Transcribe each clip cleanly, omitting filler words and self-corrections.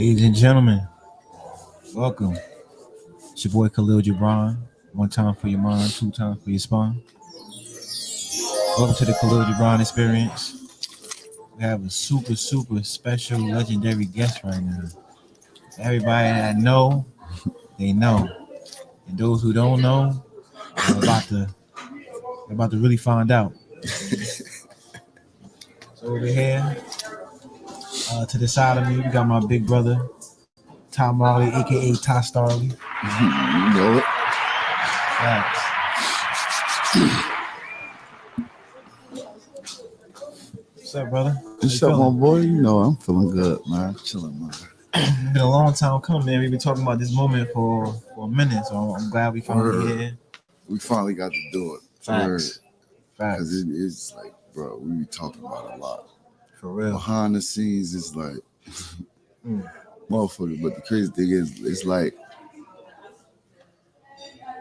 Ladies and gentlemen, welcome. It's your boy Khalil Jibran. One time for your mind, two times for your spine. Welcome to the Khalil Gibran experience. We have a super special legendary guest right now. Everybody that know, they know. And those who don't know, they're about to really find out. So over here, to the side of me, we got my big brother, Tom Marley, aka Ty Starley. You know it. Facts. What's up, brother? What's up, my boy? You know I'm feeling good, man. Chilling, man. It's been a long time coming, man. We've been talking about this moment for a minute, so I'm glad we finally here. We finally got to do it. Facts. Because it is like, bro, we be talking about a lot. For real. Behind the scenes, it's like, motherfucker. But the crazy thing is, it's like,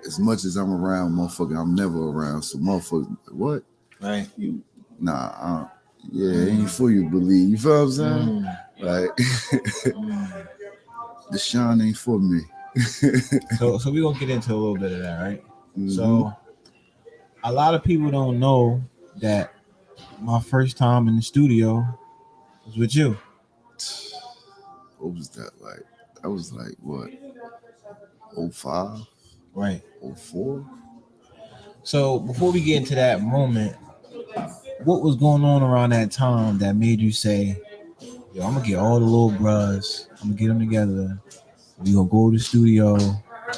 as much as I'm around, motherfucker, I'm never around. So, motherfucker, what? Right. Ain't for you to believe. You feel what I'm saying? Like, the shine ain't for me. So we're going to get into a little bit of that, right? Mm-hmm. So, a lot of people don't know that my first time in the studio was with you. What was that like? That was like, what? 05? Right. 04? So, before we get into that moment, what was going on around that time that made you say, yo, I'm going to get all the little bruhs, I'm going to get them together, we going to go to the studio,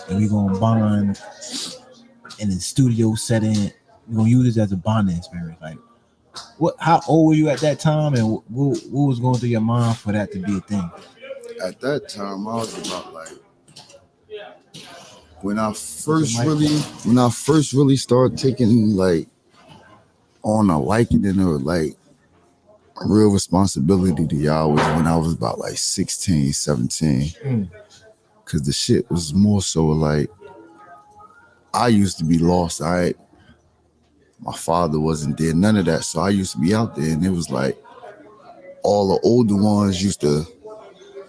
and we going to bond in the studio setting. We're going to use this as a bonding experience. Like, how old were you at that time, and what was going through your mind for that to be a thing? At that time, I was about like, when I first really started taking like on a liking and or like real responsibility to y'all was when I was about like 16, 17. Cause the shit was more so like, I used to be lost. My father wasn't there, none of that. So I used to be out there, and it was like all the older ones used to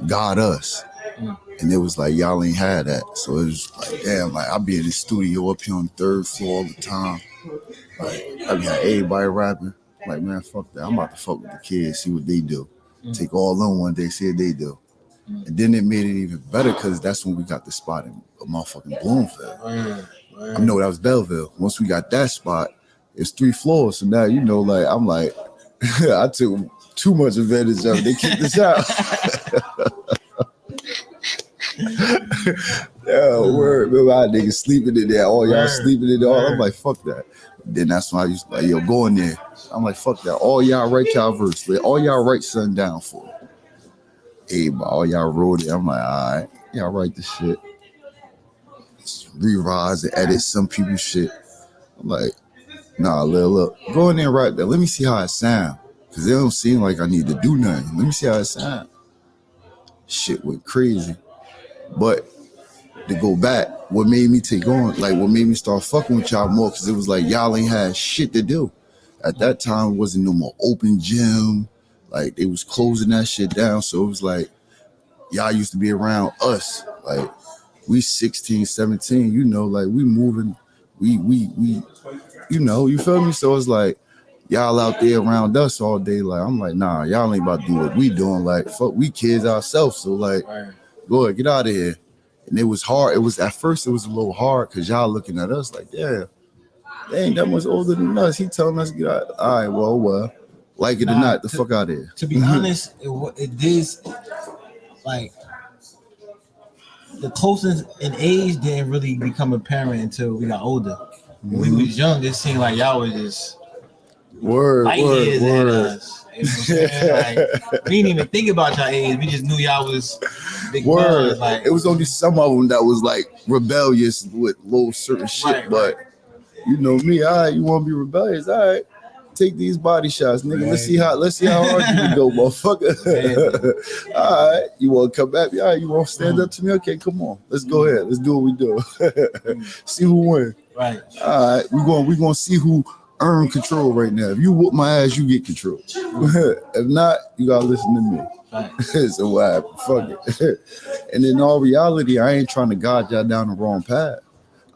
guide us. And it was like, y'all ain't had that. So it was like, damn, like I be in the studio up here on the third floor all the time. Like I be like everybody rapping. Like, man, fuck that. I'm about to fuck with the kids, see what they do. Take all them one day, see what they do. And then it made it even better because that's when we got the spot in a motherfucking Bloomfield. I know that was Belleville. Once we got that spot, it's 3 floors. So now, you know, like, I'm like, I took too much advantage of it. They kicked us out. Yeah, word. Remember our niggas sleeping in there. All y'all sleeping in there. I'm like, fuck that. Then that's when I used to like, yo, go in there. I'm like, fuck that. All y'all write y'all verse. All y'all write something down for it. Everybody, all y'all wrote it. I'm like, all right, y'all write the shit. Revise and edit some people's shit. I'm like, nah, look, go in there and write that. Let me see how it sound. Because it don't seem like I need to do nothing. Let me see how it sound. Shit went crazy. But to go back, what made me take on, like what made me start fucking with y'all more, because it was like y'all ain't had shit to do. At that time, it wasn't no more open gym. Like they was closing that shit down. So it was like, y'all used to be around us. Like we 16, 17, you know, like we moving, we, you know, you feel me? So it's like, y'all out there around us all day. Like, I'm like, nah, y'all ain't about to do what we doing. Like, fuck, we kids ourselves. So like, go ahead, get out of here. And it was hard. At first it was a little hard because y'all looking at us like, yeah, they ain't that much older than us. He telling us to get out. All right, well, like it or not, the fuck out of here. To be honest, it is like the closeness in age didn't really become apparent until we got older. When we was young, it seemed like y'all was just word. Us. You know like, we didn't even think about y'all age. We just knew y'all was big ones. Like, it was only some of them that was like rebellious with little certain shit. But you know me, all right, you want to be rebellious? All right, take these body shots, nigga. Let's see how hard you can go, motherfucker. All right, you want to come back? All right, you want to stand up to me? Okay, come on, let's go ahead. Let's do what we do. See who wins. Right. All right, we going to see who earn control right now. If you whoop my ass, you get control. If not, you gotta listen to me. So what happened? Fuck it. And in all reality, I ain't trying to guide y'all down the wrong path.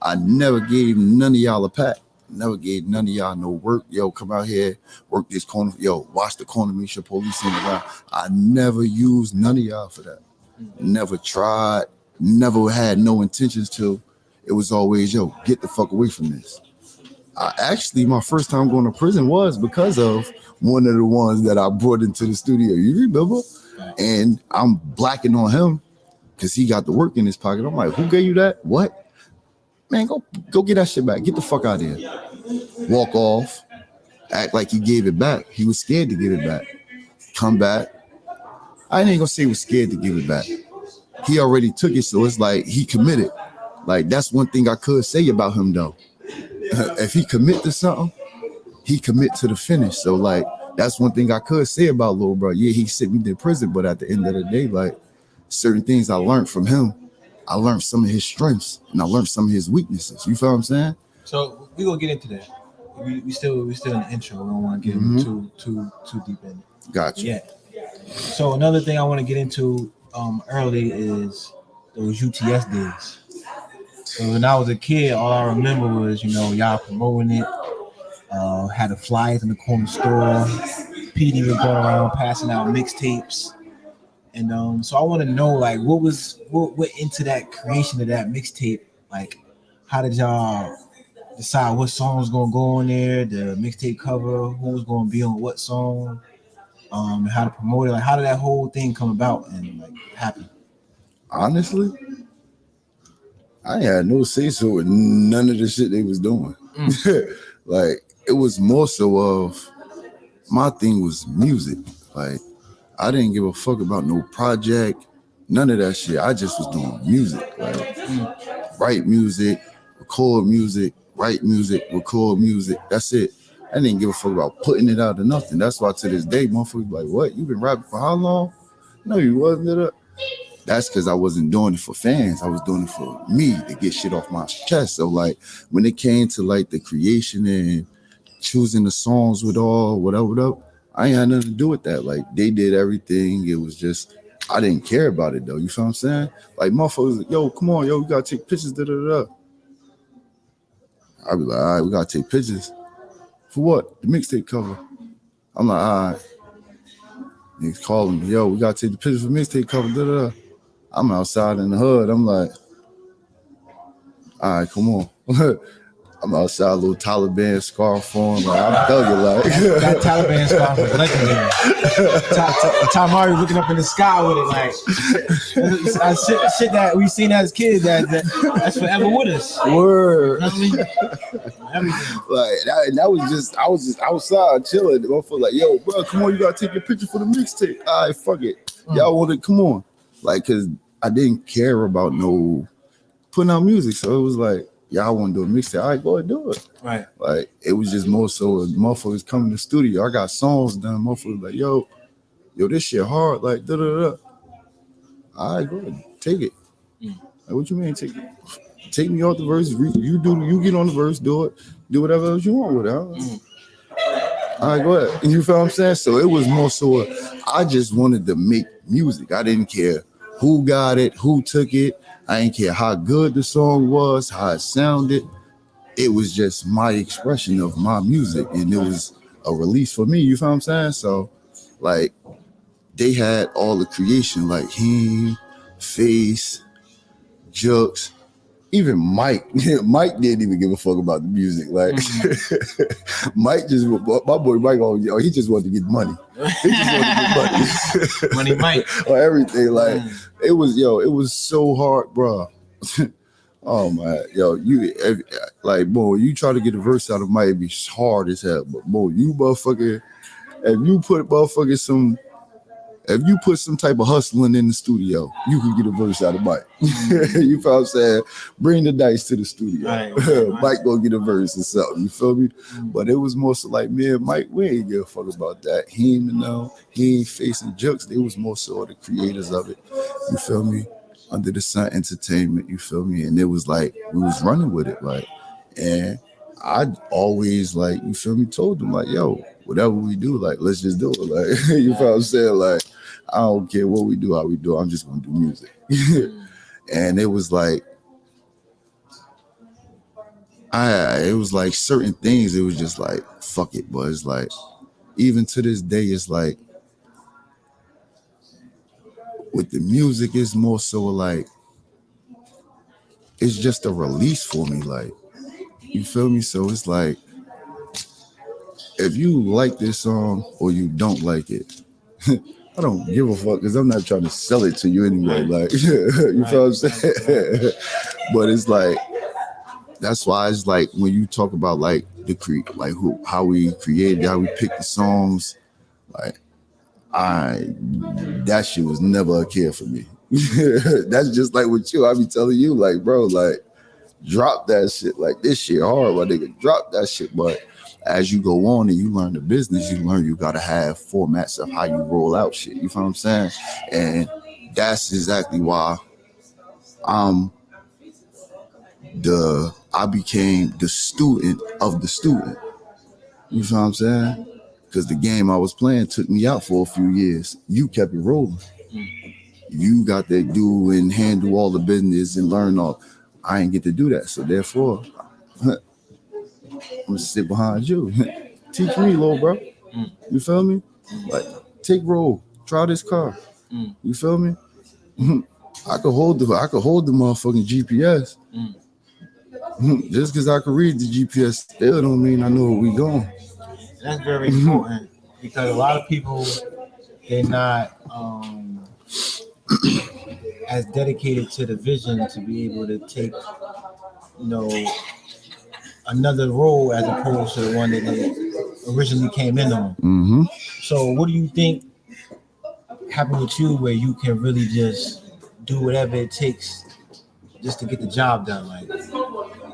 I never gave none of y'all a pack. Never gave none of y'all no work. Yo, come out here, work this corner. Yo, watch the corner, make sure police in around. I never used none of y'all for that. Never tried. Never had no intentions to. It was always, yo, get the fuck away from this. My first time going to prison was because of one of the ones that I brought into the studio. You remember? And I'm blacking on him because he got the work in his pocket. I'm like, who gave you that? What? Man, go get that shit back. Get the fuck out of here. Walk off. Act like he gave it back. He was scared to give it back. Come back. I ain't gonna say he was scared to give it back. He already took it, so it's like he committed. Like, that's one thing I could say about him, though. If he commit to something, he commit to the finish. So, like, that's one thing I could say about Lil Bro. Yeah, he sent me to prison, but at the end of the day, like, certain things I learned from him, I learned some of his strengths, and I learned some of his weaknesses. You feel what I'm saying? So we gonna get into that. We still in the intro. We don't want to get too deep in it. Gotcha. Yeah. So another thing I want to get into early is those UTS days. So when I was a kid, all I remember was, y'all promoting it. Had the flyers in the corner store. PD was going around passing out mixtapes. And so I want to know, like, what went into that creation of that mixtape? Like, how did y'all decide what song was gonna go on there, the mixtape cover, who was gonna be on what song, and how to promote it? Like, how did that whole thing come about and like happen? Honestly, I had no say so with none of the shit they was doing. Like, it was more so of my thing was music. Like, I didn't give a fuck about no project, none of that shit. I just was doing music. Like, write music, record music, write music, record music. That's it. I didn't give a fuck about putting it out or nothing. That's why to this day, motherfuckers be like, what? You been rapping for how long? No, you wasn't. That's because I wasn't doing it for fans. I was doing it for me to get shit off my chest. So, like, when it came to, like, the creation and choosing the songs with all, whatever, I ain't had nothing to do with that. Like, they did everything. It was just, I didn't care about it, though. You feel what I'm saying? Like, motherfuckers like, yo, come on, yo, we got to take pictures, da-da-da. I'd be like, all right, we got to take pictures. For what? The mixtape cover. I'm like, all right. He's calling me, yo, we got to take the pictures for mixtape cover, da-da-da. I'm outside in the hood. I'm like, all right, come on. I'm outside, a little Taliban scarf on. Like, I'm thugging, like. That Taliban scarf was legendary. Tamari looking up in the sky with it, like, shit that we seen as kids, that's forever with us. Word. You know what I mean? Everything. Like, that was just, I was just outside chilling. The motherfucker like, yo, bro, come on, you gotta take your picture for the mixtape. All right, fuck it. Y'all want it? Come on. Like, cause I didn't care about no putting out music, so it was like, y'all want to do a mixtape? All right, go ahead, do it. Right. Like, it was just more so motherfuckers coming to the studio. I got songs done. Motherfuckers like, yo, this shit hard. Like, da-da-da. All right, go ahead, take it. Like, what you mean, take it? Take me off the verse. You get on the verse, do it. Do whatever else you want with it. All right, go ahead. You feel what I'm saying? So it was more so I just wanted to make music. I didn't care who got it, who took it. I didn't care how good the song was, how it sounded. It was just my expression of my music, and it was a release for me. You feel what I'm saying? So, like, they had all the creation, like him, Face, Jux, even Mike. Mike didn't even give a fuck about the music. Like, Mike just, my boy Mike, he just wanted to get money. He just wanted to get money. Money Mike. Or everything. Like, it was so hard, bro. Oh man, boy, you try to get a verse out of Mike, it be hard as hell. But boy, you motherfucker, if you put some type of hustling in the studio, you can get a verse out of Mike. You feel what I'm saying? Bring the dice to the studio. Right. Mike gonna get a verse or something. You feel me? But it was more so like, me and Mike, we ain't give a fuck about that. He ain't facing Jux. They was more so the creators of it. You feel me? Under the Sun Entertainment. You feel me? And it was like we was running with it, like, and I always like, you feel me, told them like, yo, whatever we do, like, let's just do it. Like, you feel what I'm saying? Like, I don't care what we do, how we do it. I'm just gonna do music. And it was like, it was like certain things. It was just like, fuck it. But it's like, even to this day, it's like with the music, it's more so like, it's just a release for me. Like, you feel me? So it's like, if you like this song or you don't like it, I don't give a fuck because I'm not trying to sell it to you anyway. Like, you feel what I'm saying? But it's like, that's why it's like when you talk about like how we created, how we picked the songs, like that shit was never a care for me. That's just like with you. I be telling you, like, bro, like, drop that shit. Like, this shit hard, my nigga. Drop that shit. But as you go on and you learn the business, you learn you gotta have formats of how you roll out shit. You feel what I'm saying? And that's exactly why I became the student of the student. You feel what I'm saying? Because the game I was playing took me out for a few years. You kept it rolling. You got to do and handle all the business and learn all. I ain't get to do that. So therefore, I'm gonna sit behind you. Teach me, little bro. You feel me? Like, take roll. Try this car. You feel me? I could hold the motherfucking GPS. Just because I can read the GPS still don't mean I know where we going. That's very important because a lot of people, they're not as dedicated to the vision to be able to take, another role as opposed to the one that they originally came in on. So what do you think happened with you where you can really just do whatever it takes just to get the job done? Like,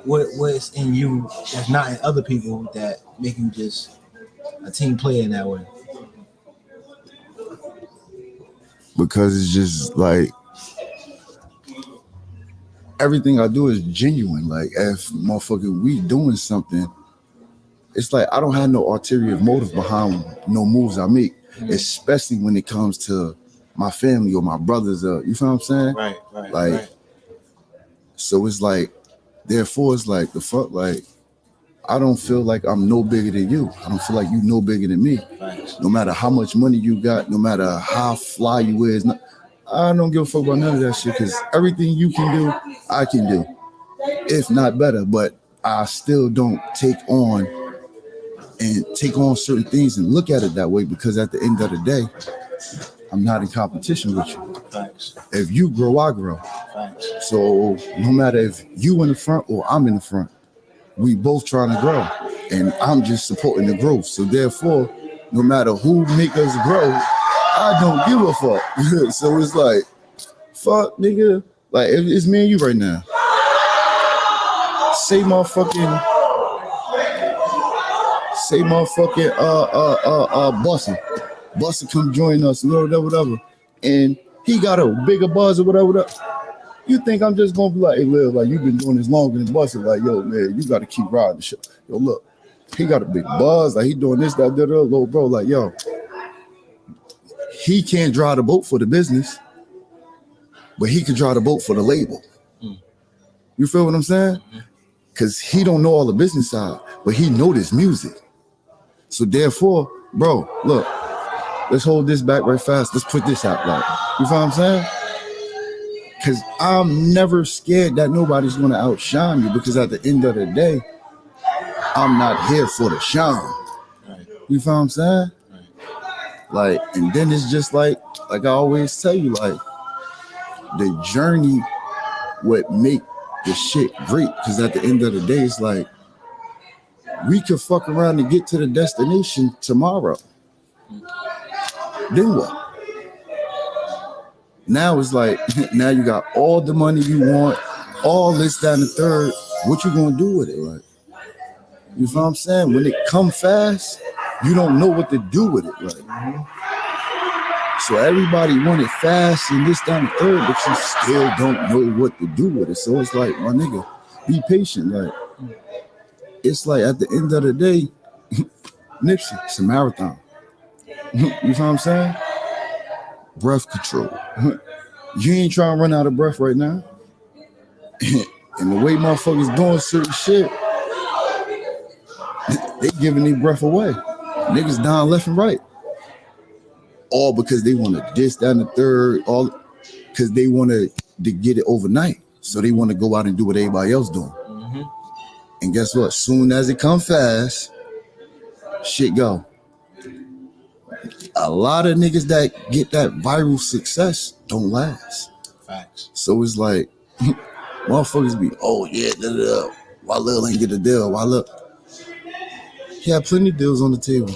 what's in you that's not in other people that make you just a team player in that way? Because it's just like, everything I do is genuine. Like, if motherfucker we doing something, it's like I don't have no ulterior motive behind no moves I make, especially when it comes to my family or my brothers. You feel what I'm saying? Right. So it's like, therefore, it's like the fuck, like, I don't feel like I'm no bigger than you. I don't feel like you no bigger than me. Right. No matter how much money you got, no matter how fly you is, I don't give a fuck about none of that shit because everything you can do, I can do, if not better. But I still don't take on certain things and look at it that way because at the end of the day, I'm not in competition with you. Thanks. If you grow, I grow. Thanks. So no matter if you in the front or I'm in the front, we both trying to grow, and I'm just supporting the growth. So therefore, no matter who make us grow, I don't give a fuck. So it's like, fuck, nigga. Like, it's me and you right now. Say motherfucking Buster come join us, whatever. And he got a bigger buzz or whatever. You think I'm just gonna be like, hey, Lil, like, you've been doing this longer than Buster? Like, yo, man, you gotta keep riding the shit. Yo, look, he got a big buzz, like, he doing this, that, little bro, like, yo, he can't drive the boat for the business, but he can drive the boat for the label. You feel what I'm saying? Because he don't know all the business side, but he know this music. So therefore, bro, look, let's hold this back right fast. Let's put this out, like, you feel what I'm saying? Because I'm never scared that nobody's going to outshine me because at the end of the day, I'm not here for the shine. Right. You feel what I'm saying? Right. Like, and then it's just like I always tell you, like, the journey would make the shit great because at the end of the day, it's like, we could fuck around and get to the destination tomorrow. Then what? Now it's like, now you got all the money you want, all this, that, and the third. What you gonna do with it? Like, you know what I'm saying? When it come fast, you don't know what to do with it. Like, so everybody want it fast and this, that, and the third, but you still don't know what to do with it. So it's like, my nigga, be patient. Like, it's like at the end of the day, Nipsey, it's a marathon. You know what I'm saying? Breath control. You ain't trying to run out of breath right now. And the way motherfuckers doing certain shit, they giving their breath away. Niggas dying left and right. All because they want to diss down the third, all because they want to get it overnight. So they want to go out and do what everybody else doing. Mm-hmm. And guess what? Soon as it come fast, shit go. A lot of niggas that get that viral success don't last. Facts. So it's like, motherfuckers be, oh yeah, why Lil ain't get a deal? Why Lil? He had plenty of deals on the table.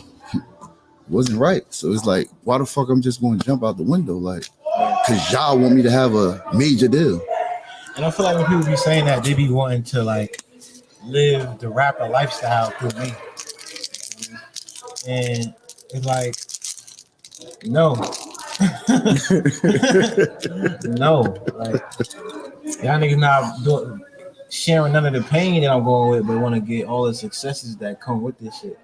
Wasn't right. So it's like, why the fuck I'm just going to jump out the window? Like, because y'all want me to have a major deal. And I feel like when people be saying that, they be wanting to like live the rapper lifestyle through me. And it's like, no. No. Like, y'all niggas not sharing none of the pain that I'm going with, but want to get all the successes that come with this shit.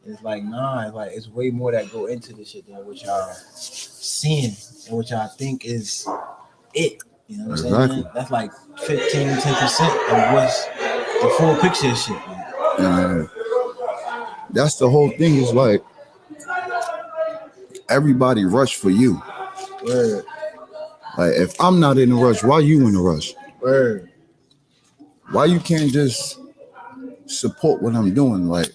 It's like, nah, it's like it's way more that go into this shit than what y'all seeing and what y'all think is it. You know what I'm Exactly. saying? That's like 10% of what's the full picture of shit. And that's the whole thing, is like everybody rush for you. Word. Like if I'm not in a rush, why you in a rush? Word. Why you can't just support what I'm doing? Like,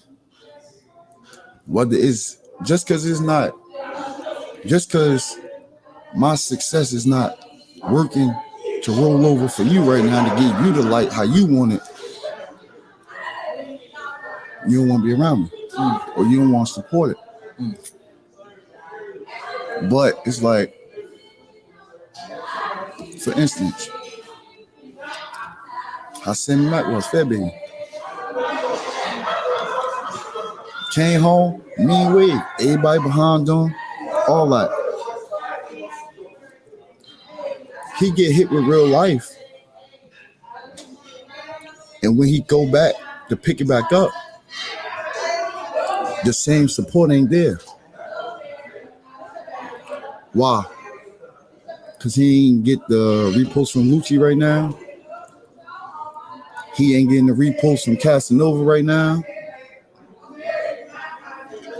whether it's just because my success is not working to roll over for you right now to give you the light how you want it, you don't want to be around me. Or you don't want to support it. But it's like, for instance, how Sammy Mack was, Fat Baby. Came home, mean wave, everybody behind him, all that. He get hit with real life. And when he go back to pick it back up, the same support ain't there. Why? Because he ain't get the repost from Lucci right now. He ain't getting the repost from Casanova right now.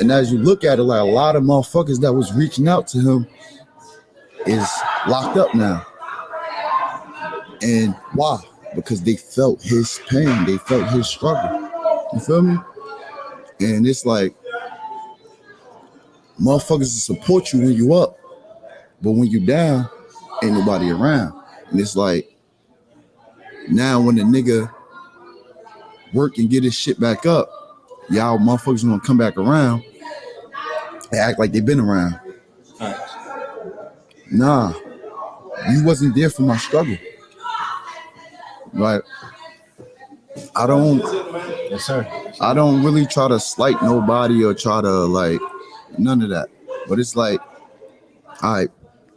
And as you look at it, like a lot of motherfuckers that was reaching out to him is locked up now. And why? Because they felt his pain. They felt his struggle. You feel me? And it's like, motherfuckers will support you when you up, but when you down, ain't nobody around. And it's like, now when the nigga work and get his shit back up, y'all motherfuckers gonna come back around and act like they been around. Nah, you wasn't there for my struggle. Like, I don't, Yes, sir. I don't really try to slight nobody or try to like none of that. But it's like, I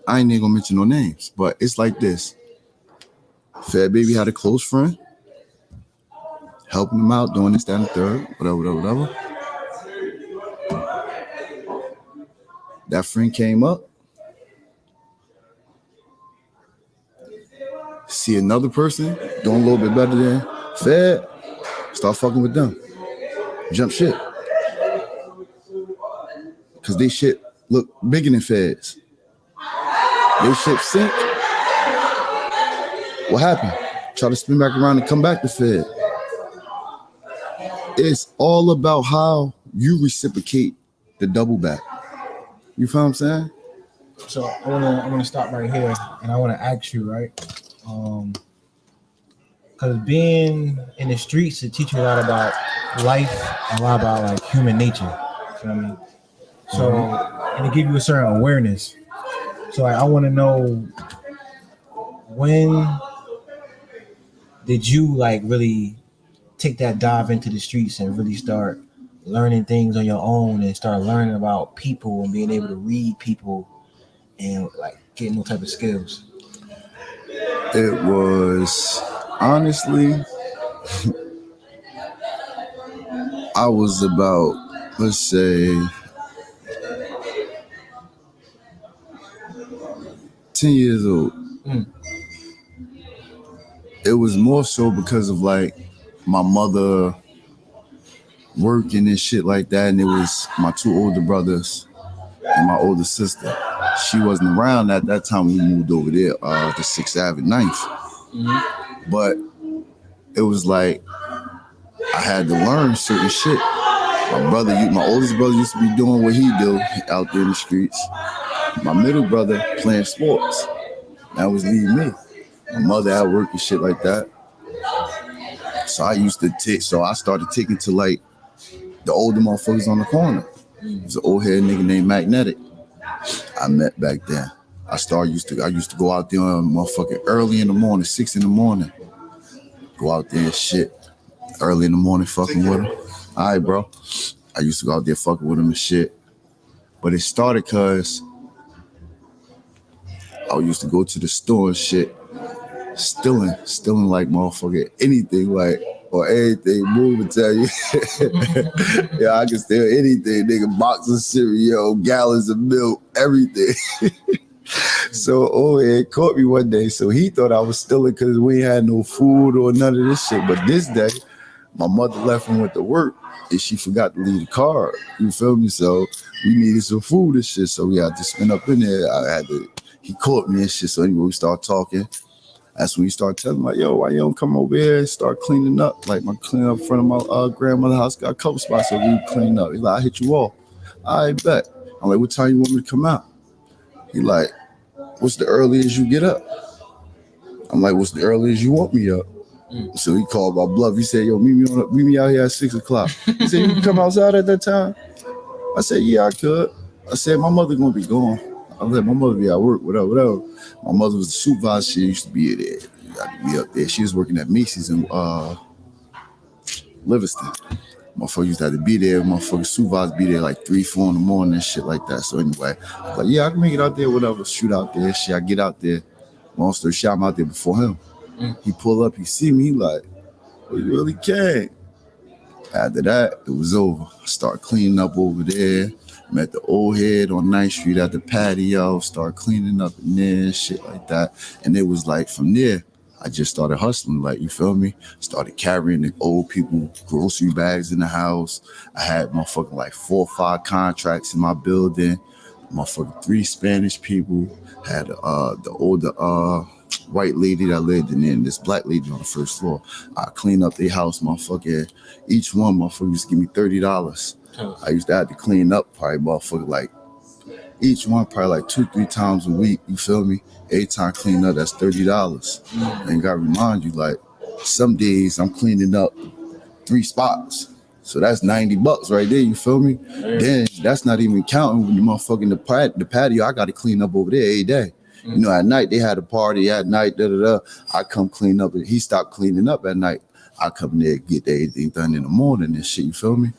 ain't even gonna mention no names, but it's like this. Fat Baby had a close friend, helping him out, doing this, that, and the third, whatever. That friend came up, see another person doing a little bit better than Fed, start fucking with them. Jump shit. Because they shit look bigger than Feds. They shit sink. What happened? Try to spin back around and come back to Fed. It's all about how you reciprocate the double back. You feel what I'm saying? So I wanna stop right here, and I wanna ask you, right? Because being in the streets, it teaches you a lot about life, a lot about like human nature. You know what I mean? So, and it give you a certain awareness. So I want to know, when did you like really take that dive into the streets and really start learning things on your own and start learning about people and being able to read people and like getting those type of skills? It was honestly I was about, let's say, 10 years old. Mm. It was more so because of like my mother working and shit like that, and it was my two older brothers and my older sister. She wasn't around at that time when we moved over there, to 6th Ave and 9th. Mm-hmm. But it was like I had to learn certain shit. My oldest brother used to be doing what he do out there in the streets. My middle brother playing sports. That was leaving me. My mother at work and shit like that. So I started taking to like the older motherfuckers on the corner. It was an old head nigga named Magnetic. I met back then. I used to go out there motherfucking early in the morning, 6 in the morning. Go out there and shit. Early in the morning fucking with him. All right, bro. I used to go out there fucking with him and shit. But it started cause I used to go to the store and shit, stealing like motherfucking anything, like, or anything, move and tell you. Yeah, I can steal anything, nigga, box of cereal, gallons of milk, everything. So old head caught me one day, so he thought I was stealing because we ain't had no food or none of this shit. But this day, my mother left and went to work, and she forgot to leave the car. You feel me? So we needed some food and shit, so we had to spin up in there. He caught me and shit, so anyway, we started talking. That's when he started telling me, like, yo, why you don't come over here and start cleaning up? Like, cleaning up in front of my grandmother's house, got a couple spots so we clean up. He's like, I'll hit you all. I bet. I'm like, what time you want me to come out? He like, what's the earliest you get up? I'm like, what's the earliest you want me up? So he called my bluff. He said, yo, meet me out here at 6 o'clock. He said, you can come outside at that time? I said, yeah, I could. I said, my mother gonna be gone. I let my mother be at work, whatever. My mother was the supervisor. She used to be there. You got to be up there. She was working at Macy's in Livingston. Motherfucker used to have to be there. Motherfucker supervisor be there like 3, 4 in the morning and shit like that. So anyway, I was like, yeah, I can make it out there, whatever. Shoot out there. Shit, I get out there. Long story short, I'm out there before him. He pull up, he see me, he like, well, you really can. After that, it was over. I start cleaning up over there. Met the old head on 9th Street at the patio. Start cleaning up in there and shit like that. And it was like from there, I just started hustling, like, you feel me? Started carrying the old people grocery bags in the house. I had motherfucking like 4 or 5 contracts in my building. Motherfucking 3 Spanish people. Had the older white lady that lived in there and this black lady on the first floor. I cleaned up their house, motherfucker. Each one, motherfucker, used to give me $30. I used to have to clean up probably, motherfucker, like each one probably like 2, 3 times a week. You feel me? 8 times cleaning up, that's $30. And gotta remind you, like, some days I'm cleaning up 3 spots. So that's $90 right there, you feel me? Then that's not even counting when the motherfucking the patio, I gotta clean up over there every day. You know, at night they had a party at night, I come clean up, and he stopped cleaning up at night. I come there, get everything done in the morning and shit, you feel me?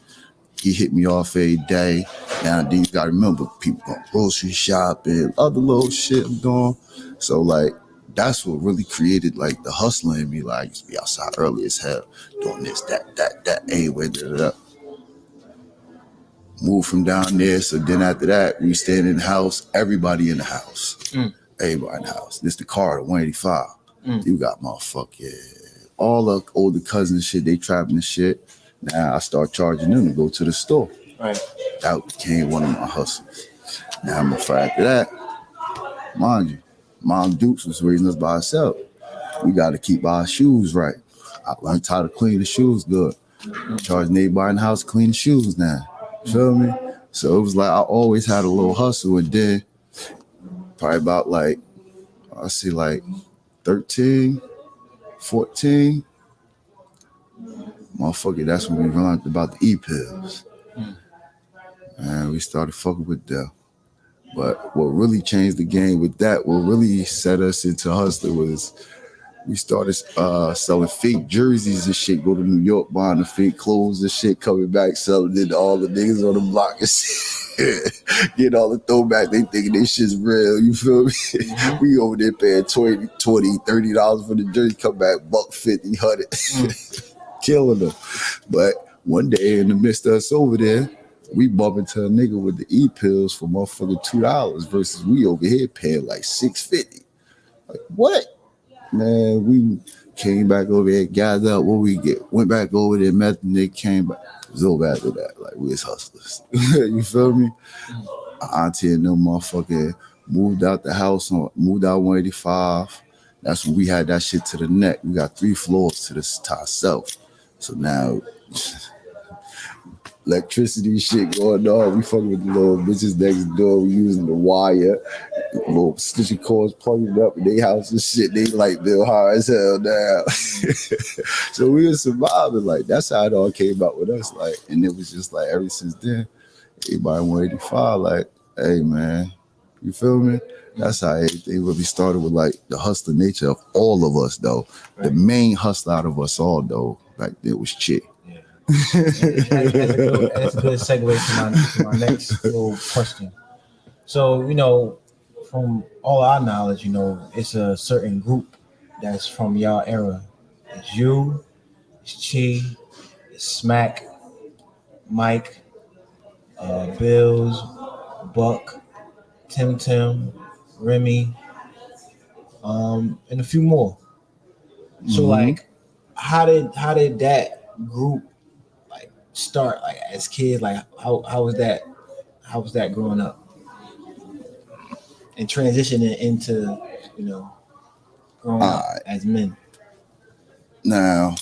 He hit me off every day. Now then you gotta remember, people going grocery shopping, other little shit I'm doing. So like, that's what really created like the hustling in me. Like, I used to be outside early as hell, doing this, that, anyway, Moved from down there. So then after that, we stayed in the house, everybody in the house. Everybody in the house. This the car, the 185. You got motherfucking all the older cousins and shit, they trapping and shit. Now I start charging them to go to the store. Right. That became one of my hustles. Now I'm after that, mind you, Mom Dukes was raising us by herself. We got to keep our shoes right. I learned how to clean the shoes good. Charging everybody in the house to clean the shoes now. Feel me? So it was like I always had a little hustle, and then probably about like, I see like 13, 14, motherfucker, that's when we learned about the E-pills. And we started fucking with them. But what really changed the game with that, what really set us into hustling was we started selling fake jerseys and shit, go to New York buying the fake clothes and shit, coming back selling it to all the niggas on the block and shit. Get all the throwback, they thinking this shit's real, you feel me? We over there paying $20, $30 for the jersey, come back $150, $100. Killing them. But One day in the midst of us over there, we bump into a nigga with the e-pills for motherfucking $2 versus we over here paying like $6.50. Like, what? Man, we came back over there, gathered up what we get, went back over there, met the nigga, came back. It was over after that. Like, we was hustlers. You feel me? Auntie and them motherfucking moved out the house, moved out 185. That's when we had that shit to the neck. We got 3 floors to ourselves. So now, electricity shit going on. We fucking with the little bitches next door. We using the wire, little stitching cords plugging up in their house and shit. They light bill high as hell now. So we were surviving. Like, that's how it all came out with us. Like, and it was just like ever since then, everybody 185, like, hey man, you feel me? That's how everything really started with like the hustler nature of all of us though. Right. The main hustle out of us all though back then was Chick. Yeah. That's a good segue to my next little question. So, you know, from all our knowledge, you know, it's a certain group that's from y'all era. It's you, it's Chi, it's Smack, Mike, Bills, Buck, Tim, Remy, and a few more. So like, how did that group like start? Like as kids, like how was that growing up and transitioning into, you know, growing up as men? Now,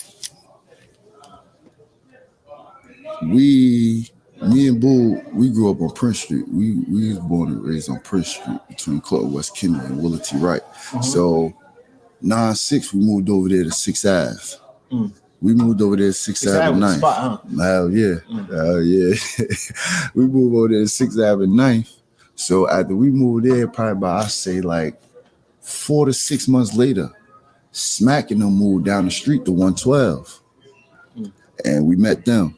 me and Bull, we grew up on Prince Street. We was born and raised on Prince Street between Clark West Kennedy and Willa T. Wright. So 9-6, we moved over there to 6th Ave. We moved over there to 6th Ave and 9th. Spot, huh? Hell yeah. Hell yeah. We moved over there to 6th Ave and 9th. So after we moved there, probably about, I say like 4 to 6 months later, Smack and them moved down the street to 112. And we met them.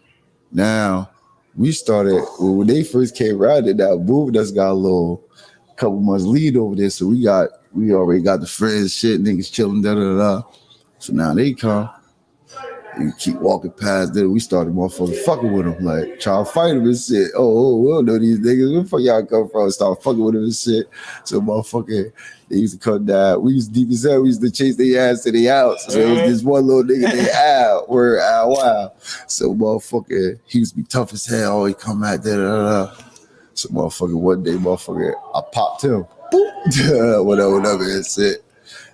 Now, we started, when they first came around it, now moved us got a little couple months lead over there. So we already got the friends, shit, niggas chilling, da. So now they come. You keep walking past there. We started motherfucking fucking with them, like trying to fight them and shit. Oh, we don't know these niggas. Where the fuck y'all come from? Start fucking with them and shit. So motherfucking, they used to come down. We used to deep as hell. We used to chase their ass to the house. So it was this one little nigga named Al. We're Al Wow. So motherfucker, he used to be tough as hell. He come out there, da. So motherfucker, one day, motherfucker, I popped him. Boop. Whatever and shit.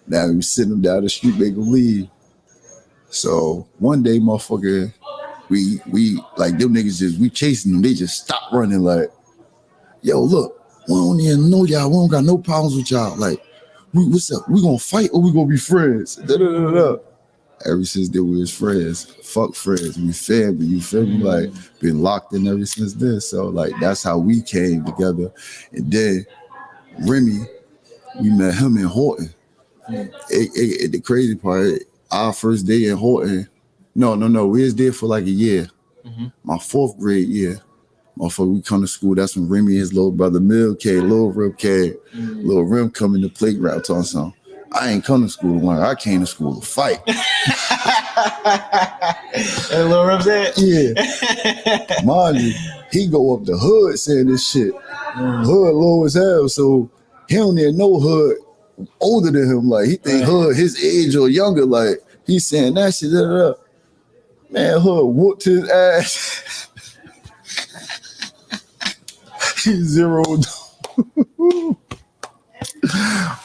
Now we send him down the street, make him leave. So one day, motherfucker, we like them niggas we chasing them. They just stop running like, yo, look, we don't even know y'all. We don't got no problems with y'all. Like, what's up? We gonna fight or we gonna be friends? Da. Ever since then, we was friends. Fuck friends. We family. You feel me? Like, been locked in ever since then. So like, that's how we came together. And then Remy, we met him in Horton. The crazy part, our first day in Horton, no, we was there for like a year. My 4th grade year. Motherfucker, we come to school. That's when Remy and his little brother Mill came, Lil Rim came. Lil Rim come in the playground talking something. I ain't come to school to learn. I came to school to fight. And Lil Rim said? Yeah. Mind you, he go up the hood saying this shit. Hood low as hell, so he don't need no hood older than him, like he think Hood his age or younger, like he's saying that shit. Da. Man, Hood whooped his ass. He zeroed.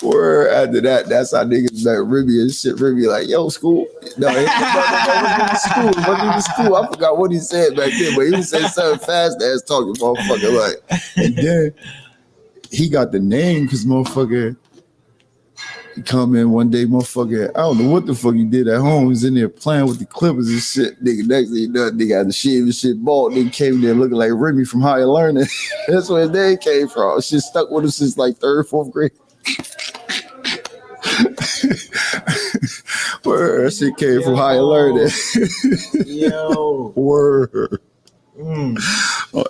Word after that, that's how niggas met Remy and shit. Remy like, yo, school. No, school. I forgot what he said back then, but he was saying something fast ass talking, motherfucker. Like, and then he got the name because motherfucker. He come in one day, motherfucker. I don't know what the fuck he did at home. He was in there playing with the Clippers and shit. Nigga, next thing you know, nigga had the shit and shit bald. Nigga came there looking like Remy from Higher Learning. That's where his name came from. Shit stuck with him since like 3rd, 4th grade. Word, that shit came from Higher Learning. Yo. Word. On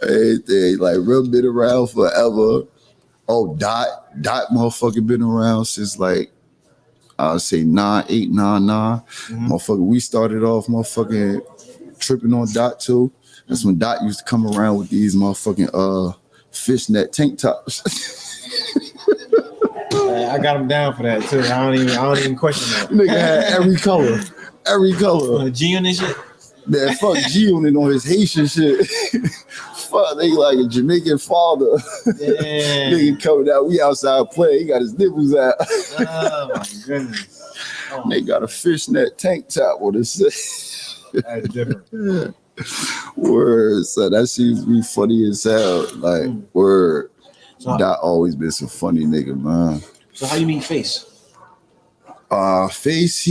everything. Like, Rem been around forever. Oh, Dot motherfucker been around since like, I'll say 9, 8, 9, 9. Motherfucker, we started off motherfucking tripping on Dot too. That's when Dot used to come around with these motherfucking fishnet tank tops. I got him down for that too. I don't even question that. Nigga had every color. G on this shit. Man, fuck G on it on his Haitian shit. Fuck, they like a Jamaican father. Yeah. Nigga coming out, we outside playing. He got his nipples out. Oh my goodness. They got a fishnet tank top on his. That's different. Word, so that seems to be funny as hell. Like, word. So, Dot always been some funny nigga, man. So how you meet Face? Face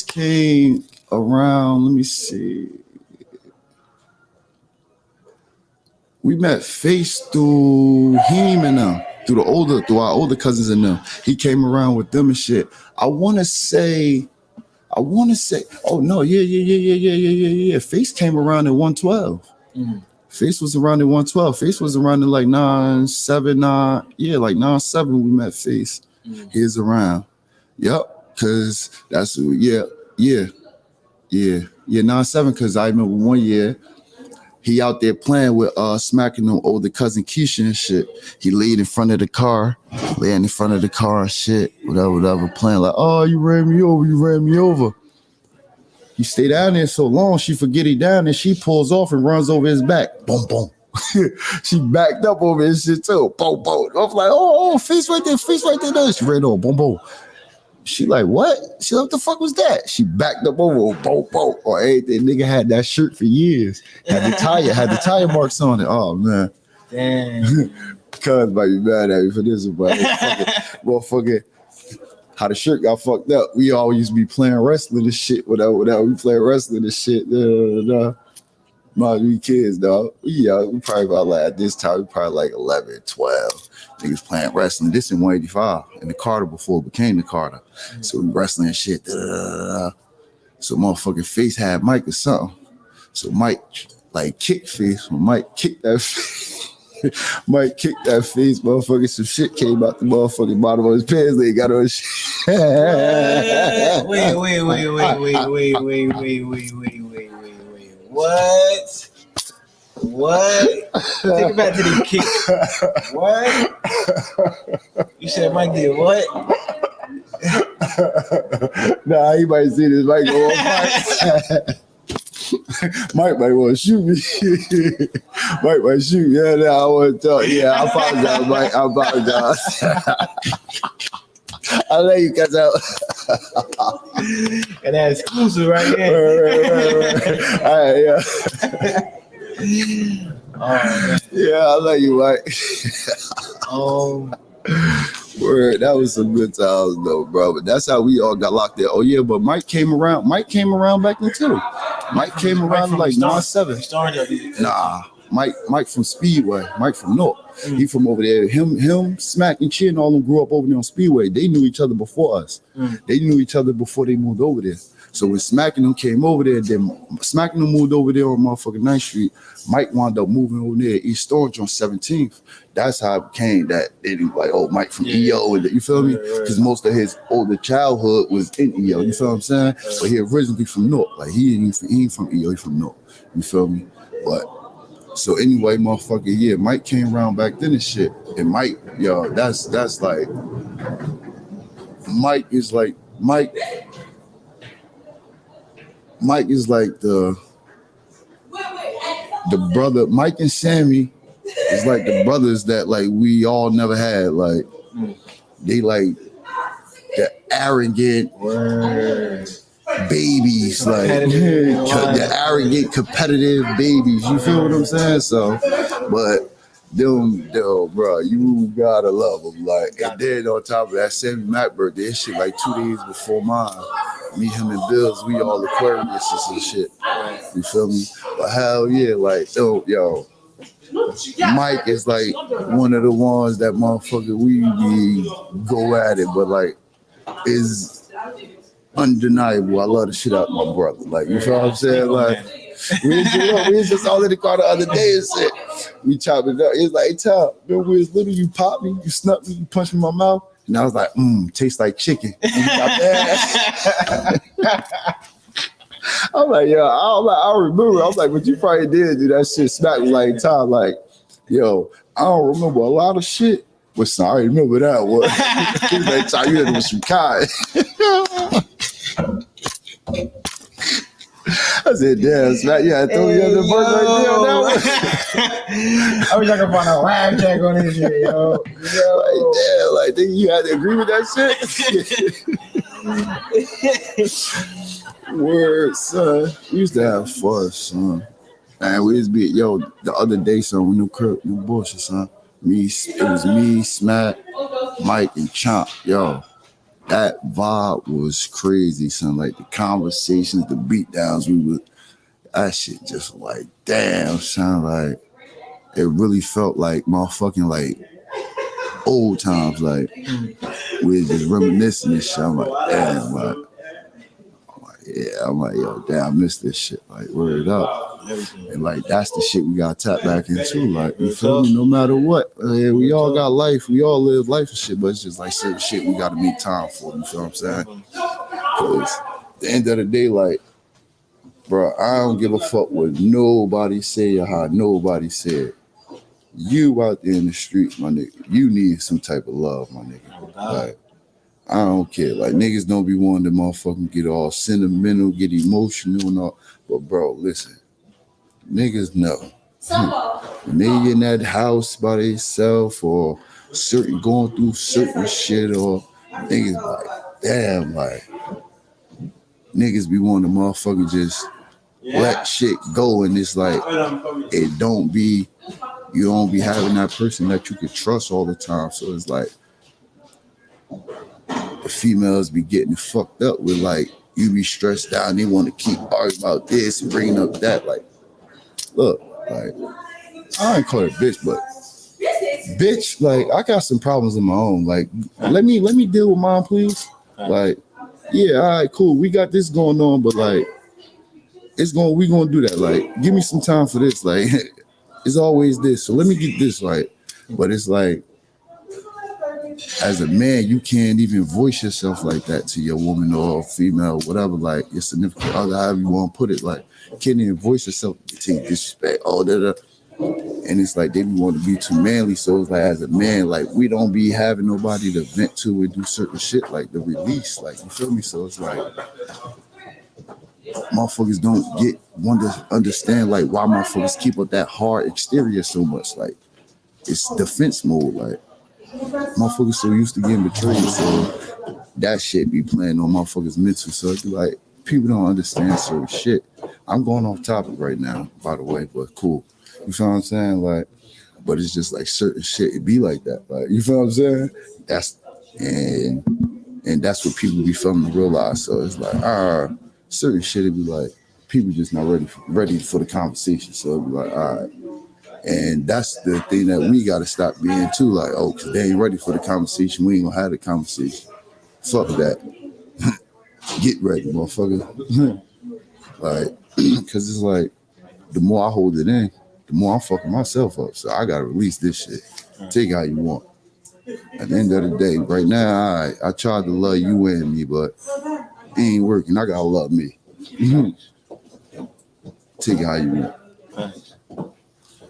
came around, let me see. We met Face through him and them, through our older cousins and them. He came around with them and shit. I wanna say, oh no, yeah. Face came around at 112. Face was around at 112. Face was around at like 9-7, 9. Yeah, like 9-7 we met Face. He was around. Yep, cause that's 9-7, cause I remember one year he out there playing with smacking them older cousin Keisha and shit. He laid in front of the car, and shit, whatever, playing like, oh, you ran me over. He stayed down there so long, she forget he down there. She pulls off and runs over his back. Boom, boom. She backed up over his shit too. Boom, boom. I was like, oh, Face right there. No. She ran over. Boom, boom. She like, what? She like, what the fuck was that? She backed up over. Boom, boom. Or anything. Nigga had that shirt for years. Had the tire marks on it. Oh, man. Damn. Cuz might be mad at me for this, but motherfucker. How the shirt got fucked up. We all used to be playing wrestling and shit. Whatever. We playing wrestling and shit. We kids, dog. We probably about like at this time, we probably like 11, 12. Niggas playing wrestling. This in 185 in the Carter before it became the Carter. So we wrestling and shit. So motherfucking Face had Mike or something. So Mike like kicked Face. When Mike kicked that face. Mike kicked that Face, motherfucker. Some shit came out the motherfucking bottom of his pants. They got on his shit. Wait. What? Take it back to the kick. What? You said Mike did what? Nah, he might see this. Mike go on Mike might want to shoot me. Mike might shoot. Yeah, I want to talk. Yeah, I apologize, Mike. I apologize. I let you guys out. And that's exclusive right here. Right. All right, yeah. Man. Yeah, I love you, Mike. Word, that was some good times though, bro. But that's how we all got locked there. Oh yeah, but Mike came around back then too. Mike came around like 9-7. Nah, Mike from Speedway. Mike from North. He from over there. Him, Smack and Chin, all them grew up over there on Speedway. They knew each other before us. They knew each other before they moved over there. So when Smack and them came over there, then Smack and them moved over there on motherfucking 9th Street. Mike wound up moving over there East Orange on 17th. That's how it became that they like, oh, Mike from EO, and you feel me? Because most of his older childhood was in EO. You feel what I'm saying? But he originally from North. Like he ain't from EO. He from North. You feel me? But so anyway, motherfucker, yeah, Mike came around back then and shit. And Mike, yo, that's like Mike is like the brother. Mike and Sammy is like the brothers that like we all never had. Like they like the arrogant babies, like the arrogant competitive babies. You feel what I'm saying? So, but them, bro, you gotta love them. Like, and then on top of that, Sammy Mac birthday, shit like 2 days before mine. Me, him, and Bills, we all Aquariuses and shit. You feel me? But hell yeah, like, yo, Mike is like one of the ones that motherfucker we be go at it, but like is undeniable. I love the shit out of my brother. Like, you feel what I'm saying? Like, we was just all in the car the other day and shit. We chopped it up. It's like, hey, Tom, remember when it was little, you popped me, you snuck me, you punched me in my mouth? And I was like, tastes like chicken. And I'm like, yo, I remember. I'm like, but you probably did do that shit. Smack was like, Todd, like, yo, I don't remember a lot of shit, but son, I remember that one. That time you had with some Kai. I said, damn, Smack, yeah, I told you had the verse right there on that one. I wish I could find a rap track on this shit, yo. Like, damn, like, think you had to agree with that shit? Word, son. We used to have fun, son. And we used to be, yo, the other day, son, with no bullshit, son. It was me, Smack, Mike, and Chomp, yo. That vibe was crazy, son. Like the conversations, the beatdowns, that shit just like, damn, son. Like it really felt like motherfucking like old times. Like we were just reminiscing and shit. I'm like, damn, I'm like, yo, damn, I miss this shit. Like, word up. And like that's the shit we gotta tap back into. Like, you feel me? No matter what. We all got life, we all live life and shit, but it's just like certain shit we gotta make time for. You feel what I'm saying? Because at the end of the day, like, bro, I don't give a fuck what nobody say or how nobody said. You out there in the streets, my nigga, you need some type of love, my nigga. Like, I don't care. Like, niggas don't be wanting to motherfucking get all sentimental, get emotional and all. But bro, listen. Niggas know. When they in that house by themselves or going through certain shit or niggas like, damn, like niggas be wanting to motherfucking just let shit go and it's like you don't be having that person that you could trust all the time. So it's like the females be getting fucked up with like you be stressed out and they want to keep arguing about this and bringing up that. Like, look, like, I ain't call her bitch, but bitch, like, I got some problems of my own. Like, let me deal with mine, please. Like, yeah, all right, cool. We got this going on, but like, we gonna do that. Like, give me some time for this. Like, it's always this. So let me get this right. But it's like, as a man, you can't even voice yourself like that to your woman or female, whatever, like your significant other, however you want to put it. Like, you can't even voice yourself to take disrespect, all that. And it's like they want to be too manly. So it's like, as a man, like, we don't be having nobody to vent to and do certain shit, like the release. Like, you feel me? So it's like, motherfuckers don't want to understand, like, why motherfuckers keep up that hard exterior so much. Like, it's defense mode. Like, motherfuckers so used to getting betrayed, so that shit be playing on motherfuckers' mental. So it's like people don't understand certain shit. I'm going off topic right now, by the way, but cool. You feel what I'm saying? Like, but it's just like certain shit. It be like that. Like, you feel what I'm saying? And that's what people be failing to realize. So it's like, certain shit. It be like people just not ready for the conversation. So it be like, all right. And that's the thing that we got to stop being too, like, oh, because they ain't ready for the conversation. We ain't going to have the conversation. Fuck that. Get ready, motherfucker. Like, because it's like, the more I hold it in, the more I'm fucking myself up. So I got to release this shit. Take it how you want. At the end of the day, right now, I tried to love you and me, but it ain't working. I got to love me. Take it how you want.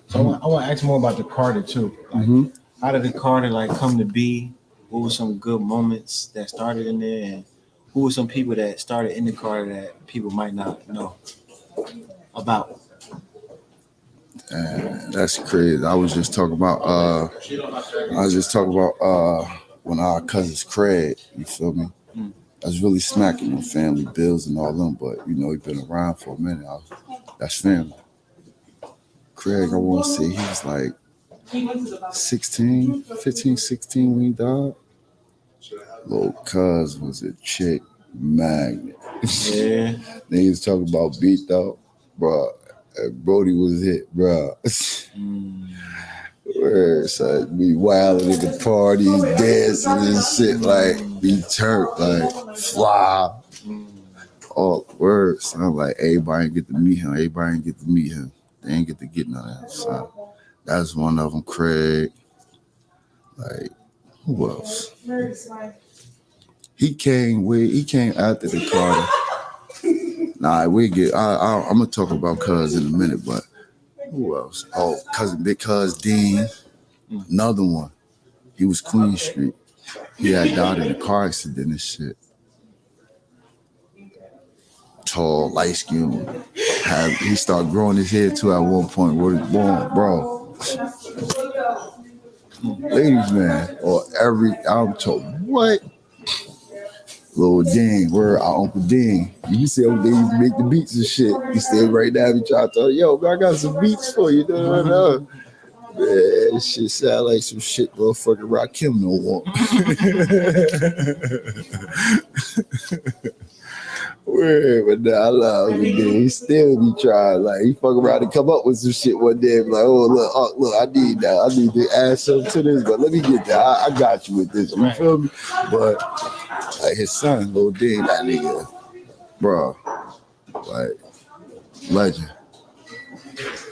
So I want to ask more about the Carter too. Like, how did the Carter like come to be? What were some good moments that started in there, and who were some people that started in the Carter that people might not know about? That's crazy. I was just talking about when our cousins Craig, you feel me? I was really smacking on family bills and all them, but you know, he been around for a minute. That's family. Craig, I want to say he was like 15, 16 when he died. Little cuz was a chick magnet. Yeah. Then he was talking about beat up, bro. Brody was hit, bro. Where son, be wilding at the parties, dancing and shit, like be turned, like fly. All words. I'm like, everybody ain't get to meet him. Everybody ain't get to meet him. They ain't get to get none of that. So that's one of them. Craig. Like, who else? He came after the Carter. Nah, we get. I'm gonna talk about Cuz in a minute, but who else? Oh, cousin Big Cuz Dean, another one. He was Queen Street. He had died in a car accident and shit. Tall, light skinned. He started growing his hair too at one point. Where he born, bro. Ladies, man, or I'm told what? Little Dean, where our Uncle Dean. You see how they used to make the beats and shit. He said right now, he tried to tell yo, man, I got some beats for you. Man, this shit sound like some shit motherfucking Rakim no want. Weird, but nah, I love him. He still be trying. Like, he fuck around and come up with some shit one day. Like, look, I need that. I need to add something to this, but let me get that. I got you with this. You feel me? But like his son, Lil D, that nigga, bro, like legend.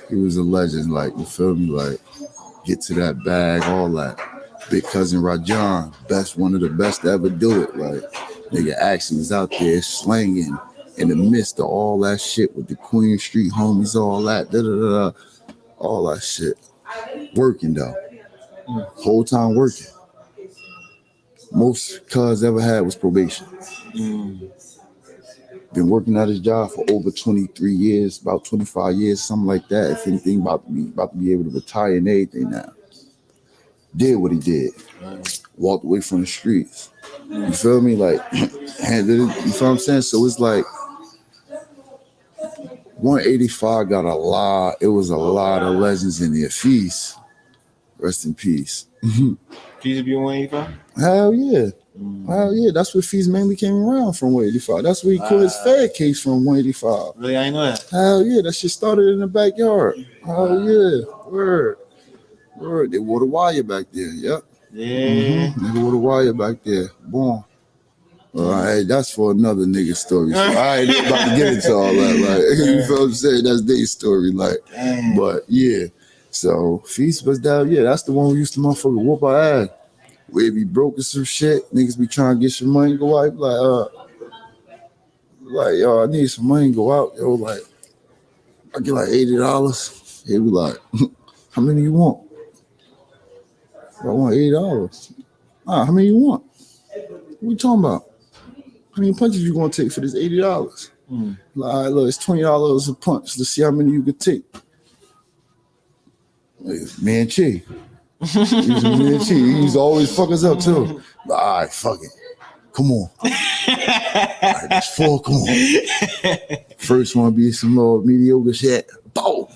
He was a legend. Like, you feel me? Like, get to that bag, all that. Big cousin Rajan, one of the best to ever do it. Like, nigga actually was out there slanging in the midst of all that shit with the Queen Street homies, all that, all that shit. Working though. Whole time working. Most cuz ever had was probation. Been working at his job for over 23 years, about 25 years, something like that. If anything, about to be able to retire and everything now. Did what he did. Walked away from the streets. You feel me? Like, handled it, you feel what I'm saying? So it's like 185 got it was a lot of legends in there. Feast. Rest in peace. Feast be 185? Hell yeah. Hell yeah. That's where Feast mainly came around from 185. That's where he caught his Fed case from 185. Really? I ain't know that. Hell yeah. That shit started in the backyard. Hell yeah. Word. They wore the wire back there. Yep. Yeah. They wore the wire back there. Boom. All right, that's for another nigga story. So I ain't about to get into all that. Like, you feel what I'm saying? That's their story. Like, but yeah. So Feast was down. Yeah, that's the one who used to motherfucker whoop our ass. We be broke or some shit. Niggas be trying to get some money, go out. Like, yo, I need some money, go out. Yo, like, I get like $80. He be like, how many you want? I want $80. How many you want? What you talking about? How many punches you gonna take for this $80? Like, all right, look, it's $20 a punch. Let's see how many you can take. Man, Chi. He's always fuck us up too. All right, fuck it. Come on. All right, that's 4. Come on. First one be some little mediocre shit. Boom.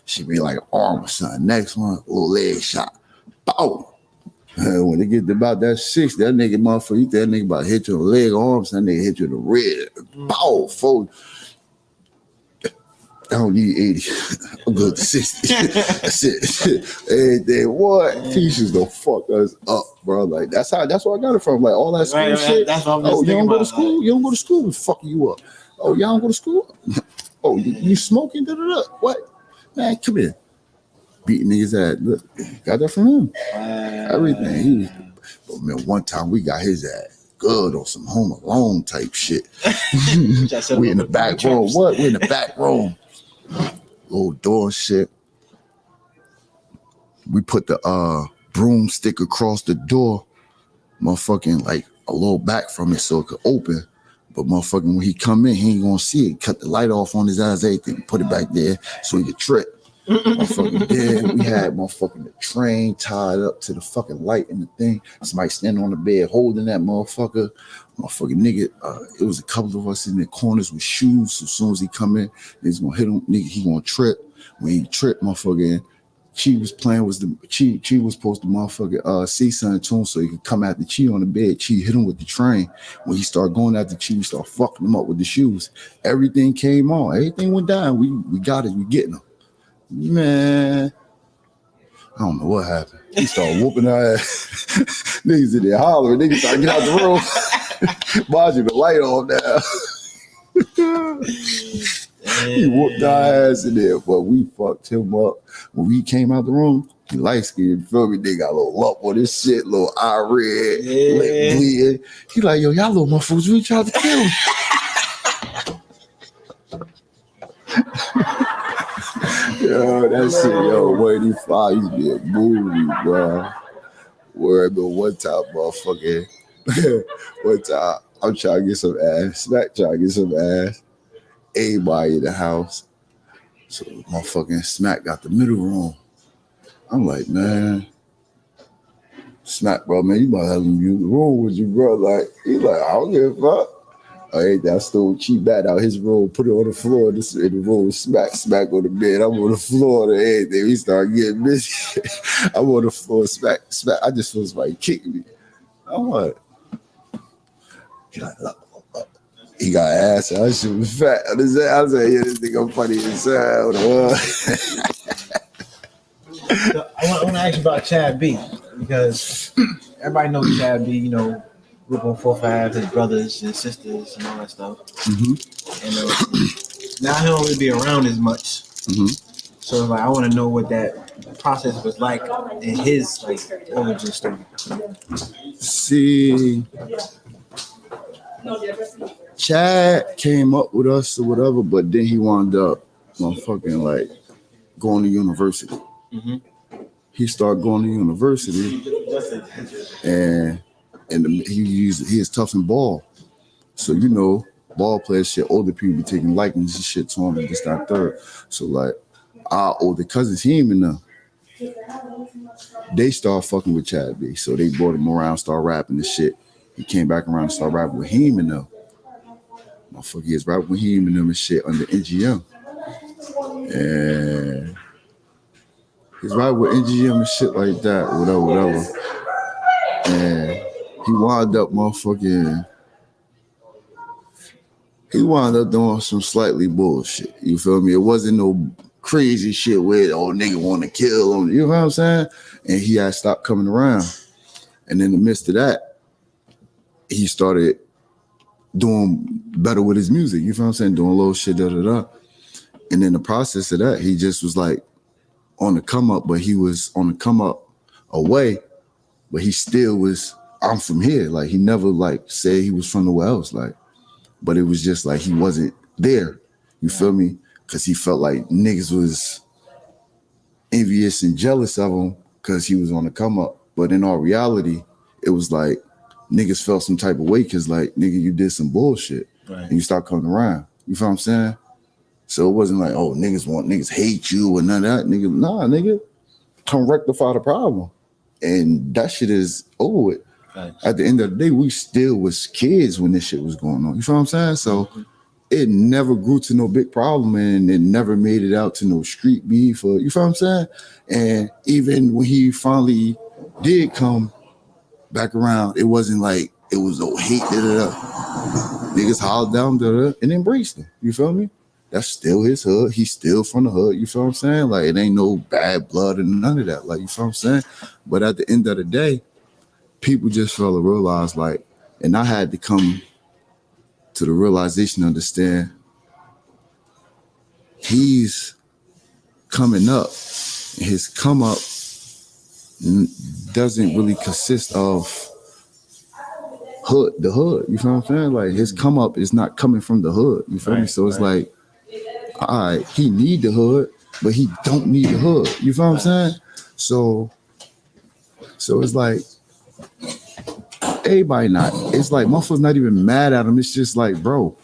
She be like an arm or something. Next one, a little leg shot. Boom. When they get to about that 6, that nigga motherfucker, that nigga about to hit you in the leg, arms, that nigga hit you in the red. Bow, fold. I don't need 80. I'm good to 60. That's it. Everything, what? Teachers don't fuck us up, bro. Like, that's where I got it from. Like, all that school shit. That's what I'm you don't go to about, school? Like. You don't go to school? We're fucking you up. Oh, y'all don't go to school? Oh, you smoking? What? Man, come here. Beating niggas ass. Look, got that from him. Everything. But man, one time we got his ass good on some Home Alone type shit. We in the back room. What? We in the back room. Little door shit. We put the broomstick across the door, motherfucking like a little back from it so it could open. But motherfucking when he come in, he ain't gonna see it. Cut the light off on his eyes, everything. Put it back there so he could trip. Motherfucking dead. We had motherfucking the train tied up to the fucking light in the thing. Somebody standing on the bed holding that motherfucker. Motherfucking nigga. It was a couple of us in the corners with shoes. So as soon as he come in, he's gonna hit him. Nigga, he gonna trip. When he tripped, motherfucker, Chi was playing Chi was supposed to motherfucker see something to him so he could come after Chi on the bed. Chi hit him with the train. When he started going after Chi, we started fucking him up with the shoes. Everything came on. Everything went down. We got it. We getting him. Man, I don't know what happened. He started whooping our ass. Niggas in there hollering. Niggas started getting out the room. Mind you, the light on now. He whooped our ass in there, but we fucked him up. When we came out the room, he light skinned, feel me? They got a little lump on this shit, little eye red, lip bleeding. He like, yo, y'all little motherfuckers, we tried to kill him. Yo, that shit, yo, 185 used to be a movie, bro. Word, but one time, motherfucker, one time, I'm trying to get some ass, Smack trying to get some ass, everybody in the house. So motherfucking Smack got the middle room. I'm like, man, Smack, bro, man, you might have him use the room with you, bro. Like, he's like, I don't give a fuck. I stole cheap bat out his room, put it on the floor. This in the room, Smack on the bed. I'm on the floor and everything. We start getting busy. I'm on the floor, Smack. I just feel somebody kicking me. I'm like, he like, look. He got ass. That shit was fat. I was like, yeah, this nigga funny as hell. So I want to ask you about Chad B, because everybody knows Chad B, you know, group on 4-5, his brothers and sisters and all that stuff. Mm-hmm. And now he don't really be around as much. Mm-hmm. So like, I want to know what that process was like in his like origin story. See, Chad came up with us or whatever, but then he wound up motherfucking like going to university. Mm-hmm. He started going to university, and he is tough in ball. So you know, ball players shit, older people be taking likings and shit to him and this, that, third. So like our older cousins, him and them, they start fucking with Chad B. So they brought him around, start rapping and shit. He came back around and started rapping with him and them. Motherfucker, he is rapping with him and them and shit under NGM. And he's rapping with NGM and shit like that, whatever. And he wound up doing some slightly bullshit. You feel me? It wasn't no crazy shit where, oh, nigga want to kill him. You know what I'm saying? And he had stopped coming around. And in the midst of that, he started doing better with his music. You feel what I'm saying? Doing a little shit, da-da-da. And in the process of that, he just was like on the come up, but he was on the come up away, but he still was, I'm from here. Like, he never like said he was from nowhere else. Like, but it was just like he wasn't there. You feel me? Because he felt like niggas was envious and jealous of him because he was on the come up. But in all reality, it was like niggas felt some type of way because like, nigga, you did some bullshit. Right. And you start coming around. You feel what I'm saying? So it wasn't like, oh, niggas hate you or none of that. Nigga, nah, nigga, come rectify the problem. And that shit is over with. Thanks. At the end of the day, we still was kids when this shit was going on. You feel what I'm saying? So it never grew to no big problem, and it never made it out to no street beef or, you feel what I'm saying? And even when he finally did come back around, it wasn't like it was no hate, da-da-da. Niggas hollered down, da-da, and embraced him. You feel me? That's still his hood. He's still from the hood. You feel what I'm saying? Like, it ain't no bad blood and none of that. Like, you feel what I'm saying? But at the end of the day, people just fell to realize, like, and I had to come to the realization, understand, he's coming up. His come up doesn't really consist of the hood. You feel what I'm saying? Like, his come up is not coming from the hood. You feel me? So it's like, all right, he need the hood, but he don't need the hood. You feel what I'm saying? So it's like, everybody not. It's like motherfuckers not even mad at him. It's just like, bro,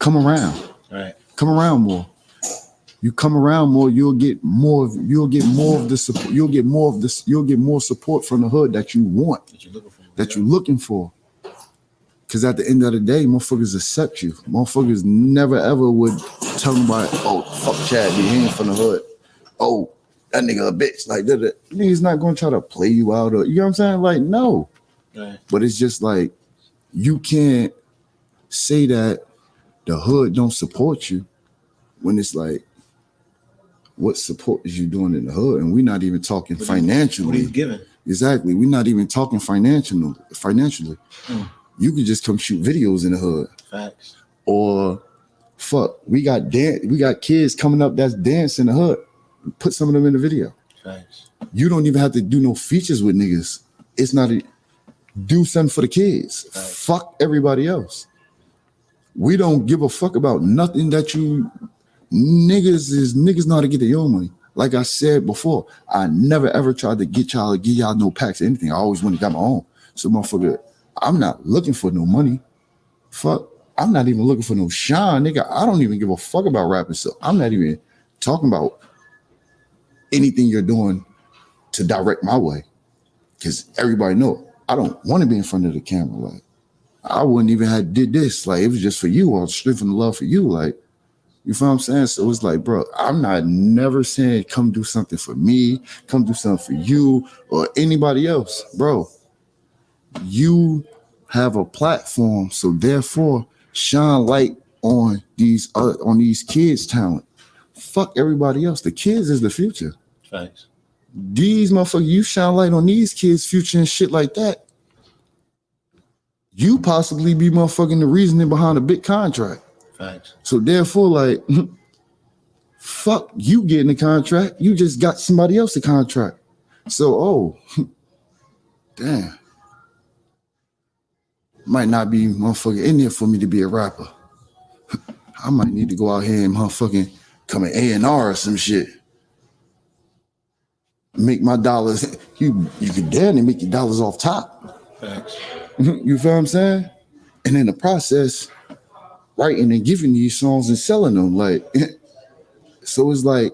come around. Right. Come around more. You come around more, you'll get more of the support. You'll get more support from the hood that you want, that you're looking for. Because at the end of the day, motherfuckers accept you. Motherfuckers never ever would tell nobody, oh, fuck Chad, he ain't from the hood. Oh, that nigga a bitch. Like, nigga's not gonna try to play you out, or, you know what I'm saying? Like, no. Right. But it's just like, you can't say that the hood don't support you when it's like, what support is you doing in the hood? And we're not even talking financially. What he's giving. Exactly. We're not even talking financially. You could just come shoot videos in the hood. Facts. Or fuck, we got kids coming up that's dancing in the hood. Put some of them in the video. Facts. You don't even have to do no features with niggas. It's not do something for the kids. Facts. Fuck everybody else. We don't give a fuck about nothing that you Niggas know how to get their own money. Like I said before, I never ever tried to give y'all no packs or anything. I always went and got my own. So motherfucker, I'm not looking for no money. Fuck. I'm not even looking for no shine, nigga. I don't even give a fuck about rapping. So I'm not even talking about anything you're doing to direct my way. Cause everybody know I don't want to be in front of the camera. Like I wouldn't even have did this. Like it was just for you or straight from the love for you. Like, you feel what I'm saying? So it's like, bro, I'm not never saying come do something for me, come do something for you or anybody else. Bro, you have a platform, so therefore shine light on these kids' talent. Fuck everybody else. The kids is the future. Thanks. These motherfuckers, you shine light on these kids' future and shit like that. You possibly be motherfucking the reasoning behind a big contract. Thanks. So therefore, like, fuck you getting the contract. You just got somebody else the contract. So, damn. Might not be motherfucking in there for me to be a rapper. I might need to go out here and motherfucking come in A&R or some shit. Make my dollars. You can damn near make your dollars off top. Thanks. You feel what I'm saying? And in the process, writing and giving these songs and selling them. Like, so it's like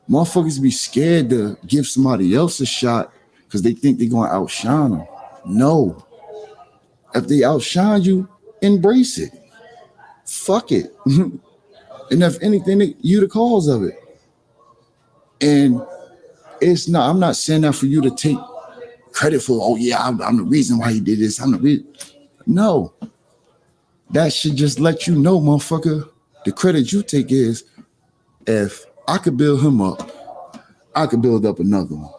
motherfuckers be scared to give somebody else a shot because they think they're going to outshine them. No. If they outshine you, embrace it. Fuck it. And if anything, you the cause of it. And I'm not saying that for you to take credit for, oh yeah, I'm the reason why he did this. I'm the reason. No. That should just let you know, motherfucker, the credit you take is, if I could build him up, I could build up another one.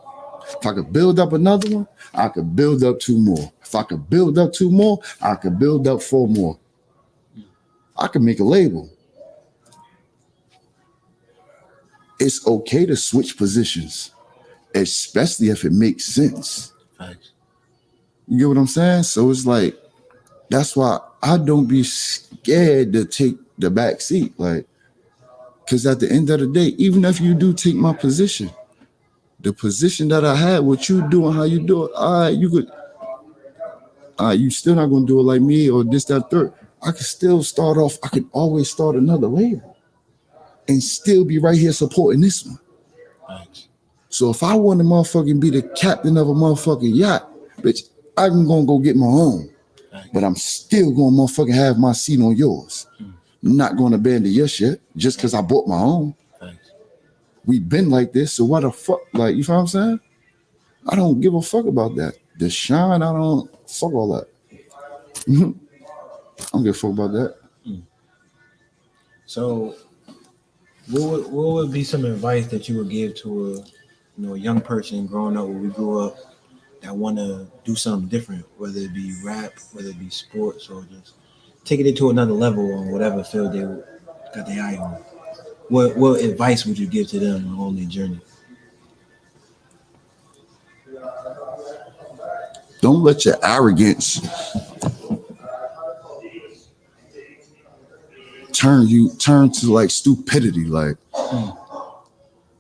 If I could build up another one, I could build up 2 more. If I could build up 2 more, I could build up 4 more. I could make a label. It's okay to switch positions, especially if it makes sense. Thanks. You get what I'm saying? So it's like, that's why I don't be scared to take the back seat. Like, because at the end of the day, even if you do take my position, the position that I had, what you do and how you do it, all right, you still not gonna do it like me or this, that, third. I could still start off, I could always start another label and still be right here supporting this one. Thanks. So if I want to motherfucking be the captain of a motherfucking yacht, bitch, I'm gonna go get my own. Thanks. But I'm still gonna motherfucking have my seat on yours. I'm not gonna abandon your shit just because I bought my own. Thanks. We been like this, so what the fuck? Like, you know what I'm saying? I don't give a fuck about that. The shine, I don't fuck all that. I don't give a fuck about that. So, what would be some advice that you would give to a young person growing up where we grew up that want to do something different, whether it be rap, whether it be sports, or just take it to another level on whatever field they got their eye on? What advice would you give to them on their journey? Don't let your arrogance turn to like stupidity. Like,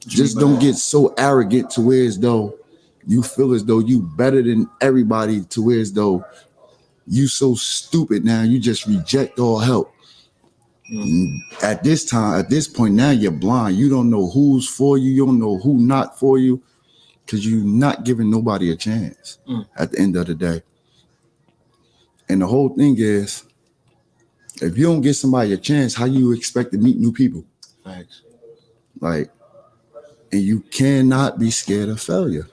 just don't get so arrogant to where as though you feel as though you better than everybody, to where as though you so stupid now you just reject all help. At this point now, you're blind. You don't know who's for you. You don't know who not for you, because you're not giving nobody a chance at the end of the day. And the whole thing is, if you don't give somebody a chance, how you expect to meet new people? Thanks. Like, and you cannot be scared of failure.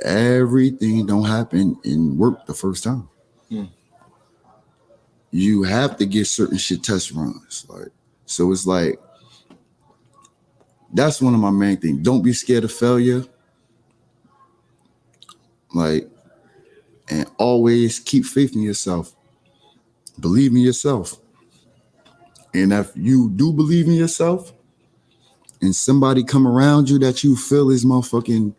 Everything don't happen and work the first time. You have to get certain shit test runs. Like, so it's like, that's one of my main things. Don't be scared of failure. Like, and always keep faith in yourself. Believe in yourself. And if you do believe in yourself and somebody come around you that you feel is motherfucking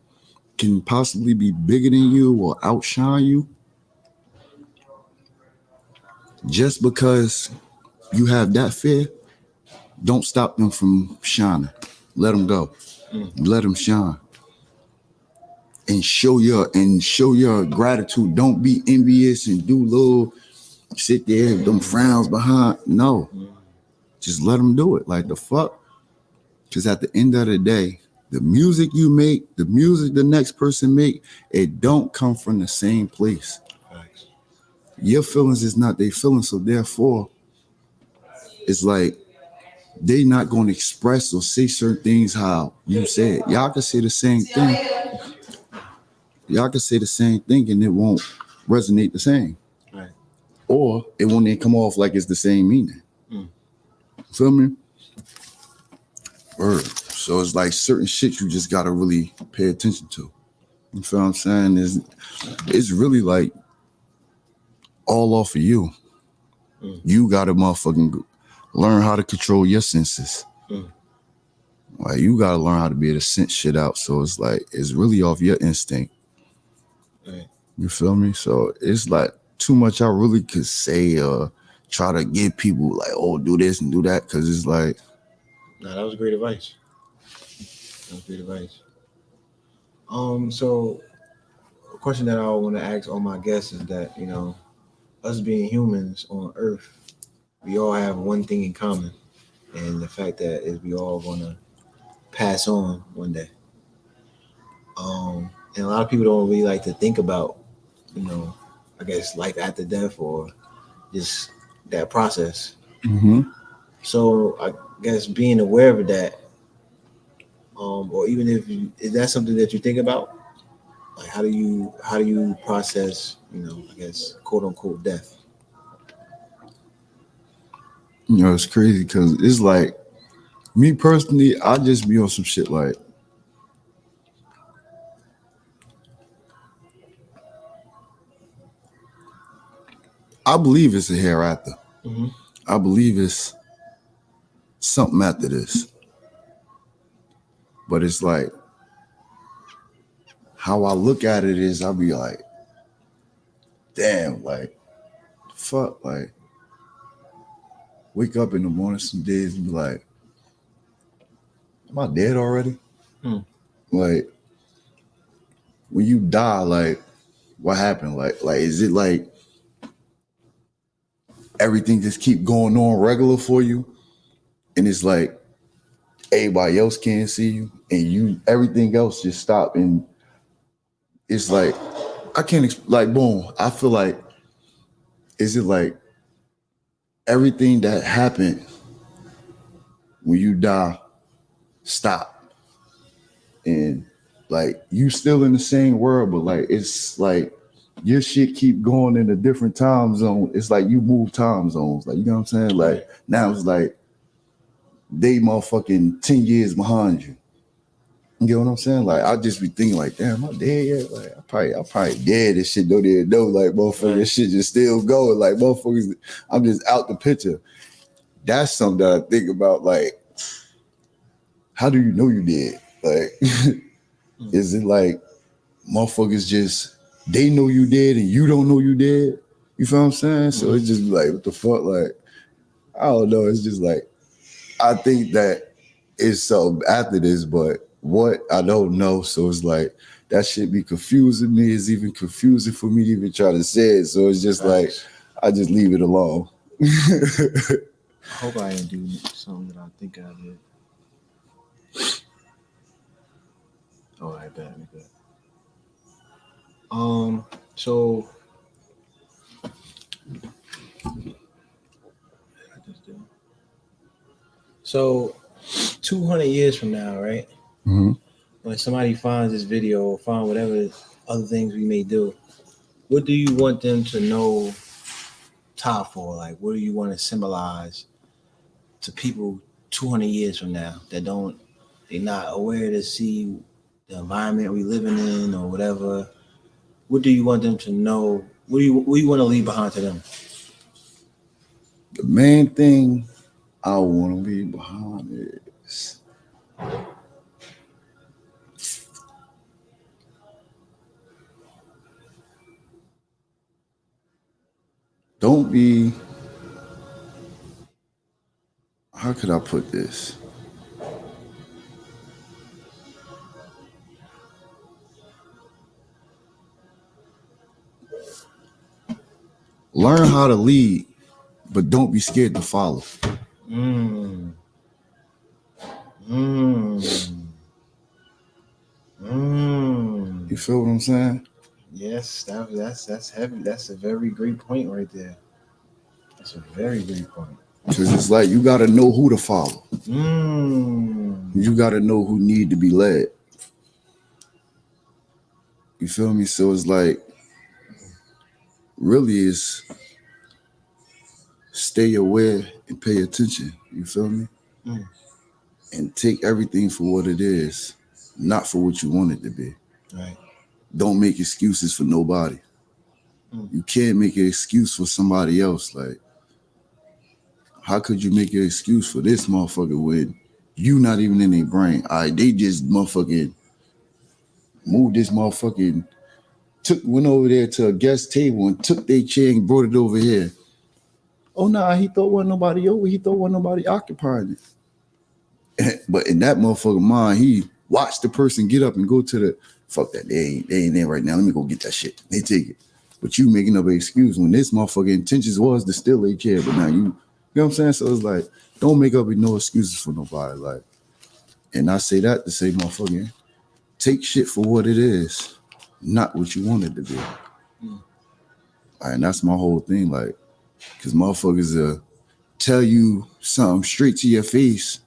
can possibly be bigger than you or outshine you, just because you have that fear, Don't stop them from shining. Let them go. Let them shine. And show your gratitude. Don't be envious and do little sit there with them frowns behind. No. Just let them do it. Like the fuck. Because at the end of the day, the music you make, the music the next person make, it don't come from the same place. Thanks. Your feelings is not their feelings, so therefore, it's like they not going to express or say certain things how you said. Y'all can say the same thing. Y'all can say the same thing and it won't resonate the same. Right. Or it won't even come off like it's the same meaning. Feel me? Word. So it's like certain shit you just gotta really pay attention to. You feel what I'm saying? It's really like all off of you. You gotta motherfucking learn how to control your senses. Like you gotta learn how to be able to sense shit out. So it's like it's really off your instinct. Right. You feel me? So it's like too much I really could say or try to give people like, oh, do this and do that. Cause it's like, No, that was great advice. That was great advice. So a question that I want to ask all my guests is that, us being humans on Earth, we all have one thing in common, and the fact that is we all gonna pass on one day. And a lot of people don't really like to think about, I guess life after death or just that process. So I guess being aware of that, or even if is that something that you think about, like how do you process, I guess quote unquote death. it's crazy because it's like me personally, I just be on some shit like I believe it's a hereafter. Mm-hmm. I believe it's something after this. But it's like how I look at it is I'll be like, damn, like fuck, like wake up in the morning some days and be like, am I dead already? Like when you die, like what happened? Like is it like everything just keep going on regular for you? And it's like everybody else can't see you and you everything else just stop and it's like I can't like boom. I feel like is it like everything that happened when you die stop and like you still in the same world, but like it's like your shit keep going in a different time zone. It's like you move time zones, like you know what I'm saying? Like now it's like they motherfucking 10 years behind you. You get what I'm saying? Like I just be thinking like, damn, am I dead yet? Like I probably dead. This shit don't even know. Like motherfucker, this shit just still going. Like motherfuckers, I'm just out the picture. That's something that I think about. Like, how do you know you dead? Like, is it like motherfuckers just they know you dead and you don't know you dead? You feel what I'm saying? So it's just like, what the fuck? Like, I don't know. It's just like I think that it's something after this, but what I don't know. So it's like that shit be confusing me. It's even confusing for me to even try to say it. So it's just like I just leave it alone. I hope I didn't do something that I think I did. All right, bad. Good. So so 200 years from now, right? When somebody finds this video or find whatever other things we may do, what do you want them to know Top for? Like, what do you want to symbolize to people 200 years from now that they're not aware to see the environment we living in or whatever? What do you want them to know? What do you want to leave behind to them? The main thing I want to leave behind is don't be how could I put this? Learn how to lead, but don't be scared to follow. Mm. Mm. Mm. You feel what I'm saying? Yes, that's heavy. That's a very great point right there. That's a very great point. Because it's like you got to know who to follow. Mm. You got to know who need to be led. You feel me? So it's like, really is stay aware and pay attention. You feel me? Mm. And take everything for what it is, not for what you want it to be. Right. Don't make excuses for nobody. Mm. You can't make an excuse for somebody else. Like, how could you make an excuse for this motherfucker when you not even in their brain? All right, they just motherfucking moved this motherfucking went over there to a guest table and took their chair and brought it over here. Oh nah, he thought wasn't nobody over. He thought wasn't nobody occupying it. But in that motherfucker mind, he watched the person get up and go to the fuck that. They ain't there right now. Let me go get that shit. They take it. But you making up an excuse when this motherfucker intentions was to steal a chair, but now you know what I'm saying? So it's like, don't make up no excuses for nobody. Like, and I say that to say, motherfucker, take shit for what it is, not what you want it to be. Mm. All right, and that's my whole thing. Like, because motherfuckers tell you something straight to your face,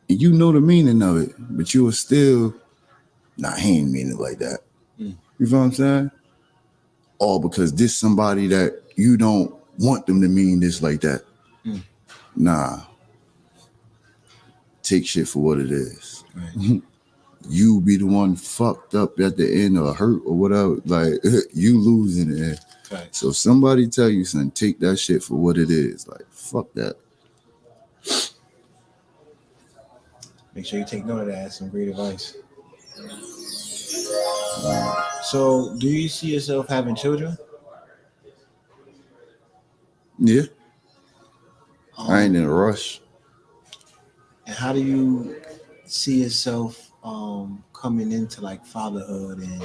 and you know the meaning of it, but you will still, nah, he ain't mean it like that. Mm. You feel what I'm saying? All because this somebody that you don't want them to mean this like that. Mm. Nah. Take shit for what it is. Right. You be the one fucked up at the end or hurt or whatever. Like, you losing it. Right. So if somebody tell you something, take that shit for what it is. Like, fuck that. Make sure you take note of that. That's some great advice. So, do you see yourself having children? Yeah. I ain't in a rush. And how do you see yourself coming into like fatherhood and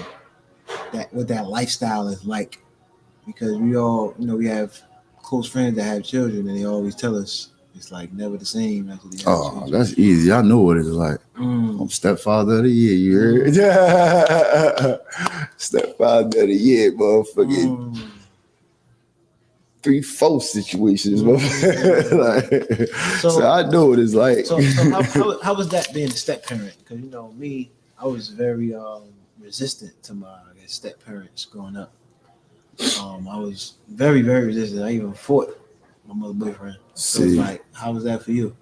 that what that lifestyle is like? Because we all, we have close friends that have children, and they always tell us it's like never the same after they have children. That's easy. I know what it's like. I'm stepfather of the year, you heard? Stepfather of the year, motherfucking 3/4 situations, like, so I know what it's like. So how was that being a step parent? Because me, I was very resistant to my step parents growing up. I was very, very resistant. I even fought my mother's boyfriend. So it's like, how was that for you?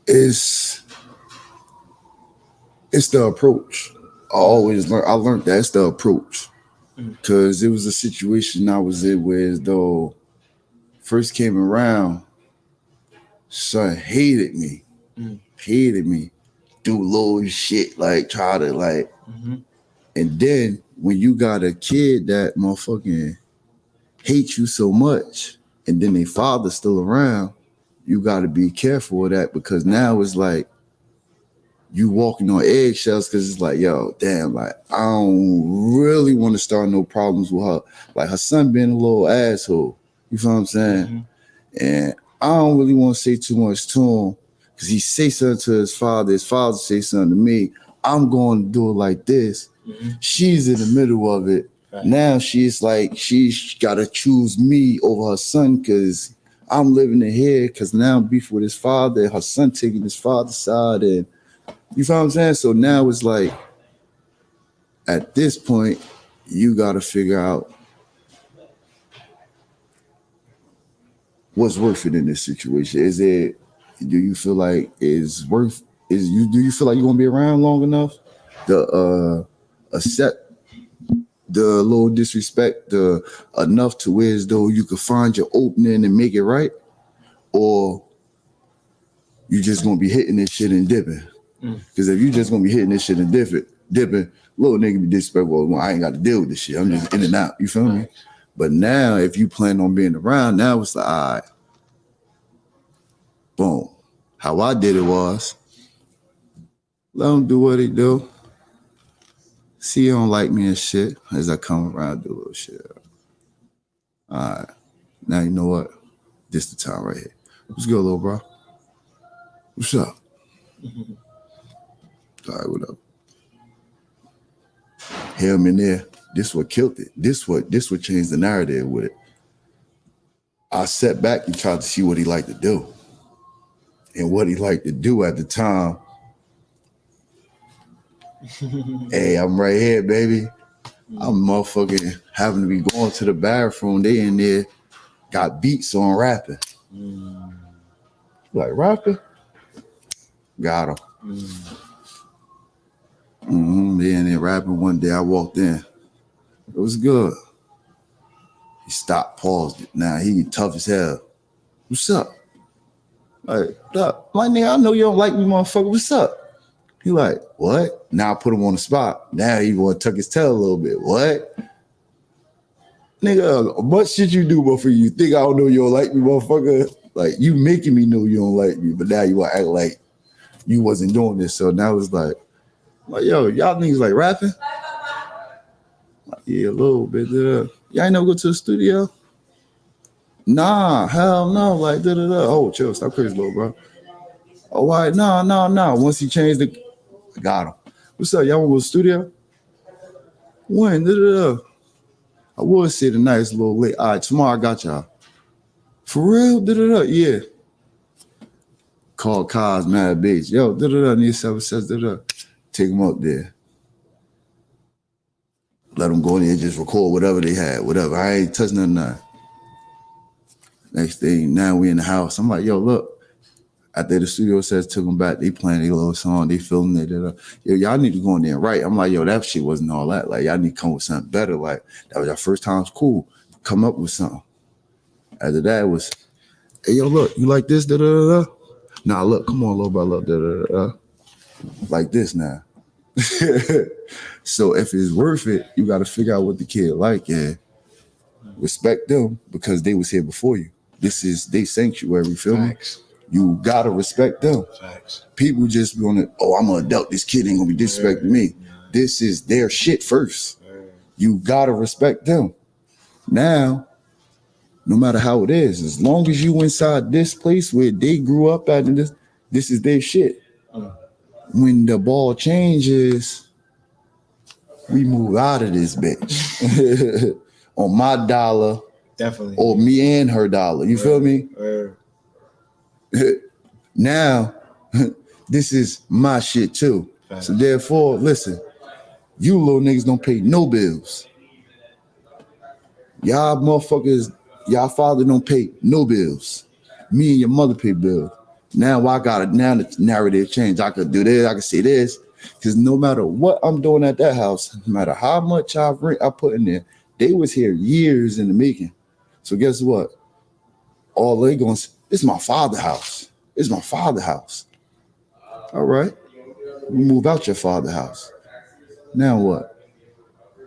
It's the approach. I learned that it's the approach. Because it was a situation I was in where, as though first came around, son hated me, do little shit, like try to like, and then when you got a kid that motherfucking hates you so much, and then their father's still around, you got to be careful of that, because now it's like you walking on eggshells, because it's like, yo, damn, like, I don't really want to start no problems with her. Like, her son being a little asshole. You feel what I'm saying? And I don't really want to say too much to him, because he say something to his father say something to me. I'm going to do it like this. She's in the middle of it. Right. Now she's like, she's got to choose me over her son, because I'm living in here, because now I'm beef with his father, her son taking his father's side, and you feel what I'm saying? So now it's like, at this point, you got to figure out what's worth it in this situation. Do you feel like do you feel like you're going to be around long enough to accept the little disrespect enough to where as though you could find your opening and make it right? Or you just going to be hitting this shit and dipping? Because if you just gonna be hitting this shit and dipping, little nigga be disrespectful. Well, I ain't got to deal with this shit. I'm just in and out. You feel me? But now, if you plan on being around, now it's like, all right, Boom. How I did it was, let them do what they do. See, you don't like me and shit. As I come around, do a little shit. All right. Now you know what? This the time right here. What's good, little bro? What's up? All right, what up? Him in there. This what killed it. This what changed the narrative with it. I sat back and tried to see what he liked to do. And what he liked to do at the time. Hey, I'm right here, baby. I'm motherfucking having to be going to the bathroom. They in there got beats on rapping. Like rapping? Got him. They in there rapping one day. I walked in. It was good. He stopped, paused it. Now he tough as hell. What's up? Like, my nigga, I know you don't like me, motherfucker. What's up? He like, what? Now I put him on the spot. Now he want to tuck his tail a little bit. What? Nigga, what shit you do before you think I don't know you don't like me, motherfucker? Like, you making me know you don't like me, but now you want to act like you wasn't doing this. So now it's like, yo, y'all niggas like rapping? Like, yeah, a little bit. Y'all ain't never go to the studio? Nah, hell no. Like, Oh, chill, stop crazy, little bro. Oh, why? No. Once he changed I got him. What's up? Y'all want to go to the studio? When? I would say tonight it's a little late. All right, tomorrow I got y'all. For real? Yeah. Call Kaz, mad bitch. Yo, need 7 Take him up there. Let them go in there and just record whatever they had, whatever. I ain't touching nothing. Next thing, now we in the house. I'm like, yo, look. After the studio says took them back, they playing their little song, they filming it. Yo, y'all need to go in there and write. I'm like, yo, that shit wasn't all that. Like, y'all need to come with something better. Like, that was our first time. It's cool. Come up with something. After that, it was, hey, yo, look, you like this? Nah, look, come on, little bro, look, like this now. So if it's worth it, you got to figure out what the kid like and respect them because they was here before you. This is their sanctuary, you feel me? You gotta respect them. Facts. People just gonna, I'm an adult. This kid ain't gonna be disrespecting me. This is their shit first. You gotta respect them. Now, no matter how it is, as long as you inside this place where they grew up at, and this is their shit. When the ball changes, we move out of this bitch on my dollar, definitely, or me and her dollar. You feel me? Now, this is my shit too. Fact. So therefore, listen, you little niggas don't pay no bills. Y'all motherfuckers, y'all father don't pay no bills. Me and your mother pay bills. Now now the narrative changed. I could do this, I could say this. Because no matter what I'm doing at that house, no matter how much I put in there, they was here years in the making. So guess what? All they going to, it's my father's house. It's my father's house. All right. We move out your father's house. Now what?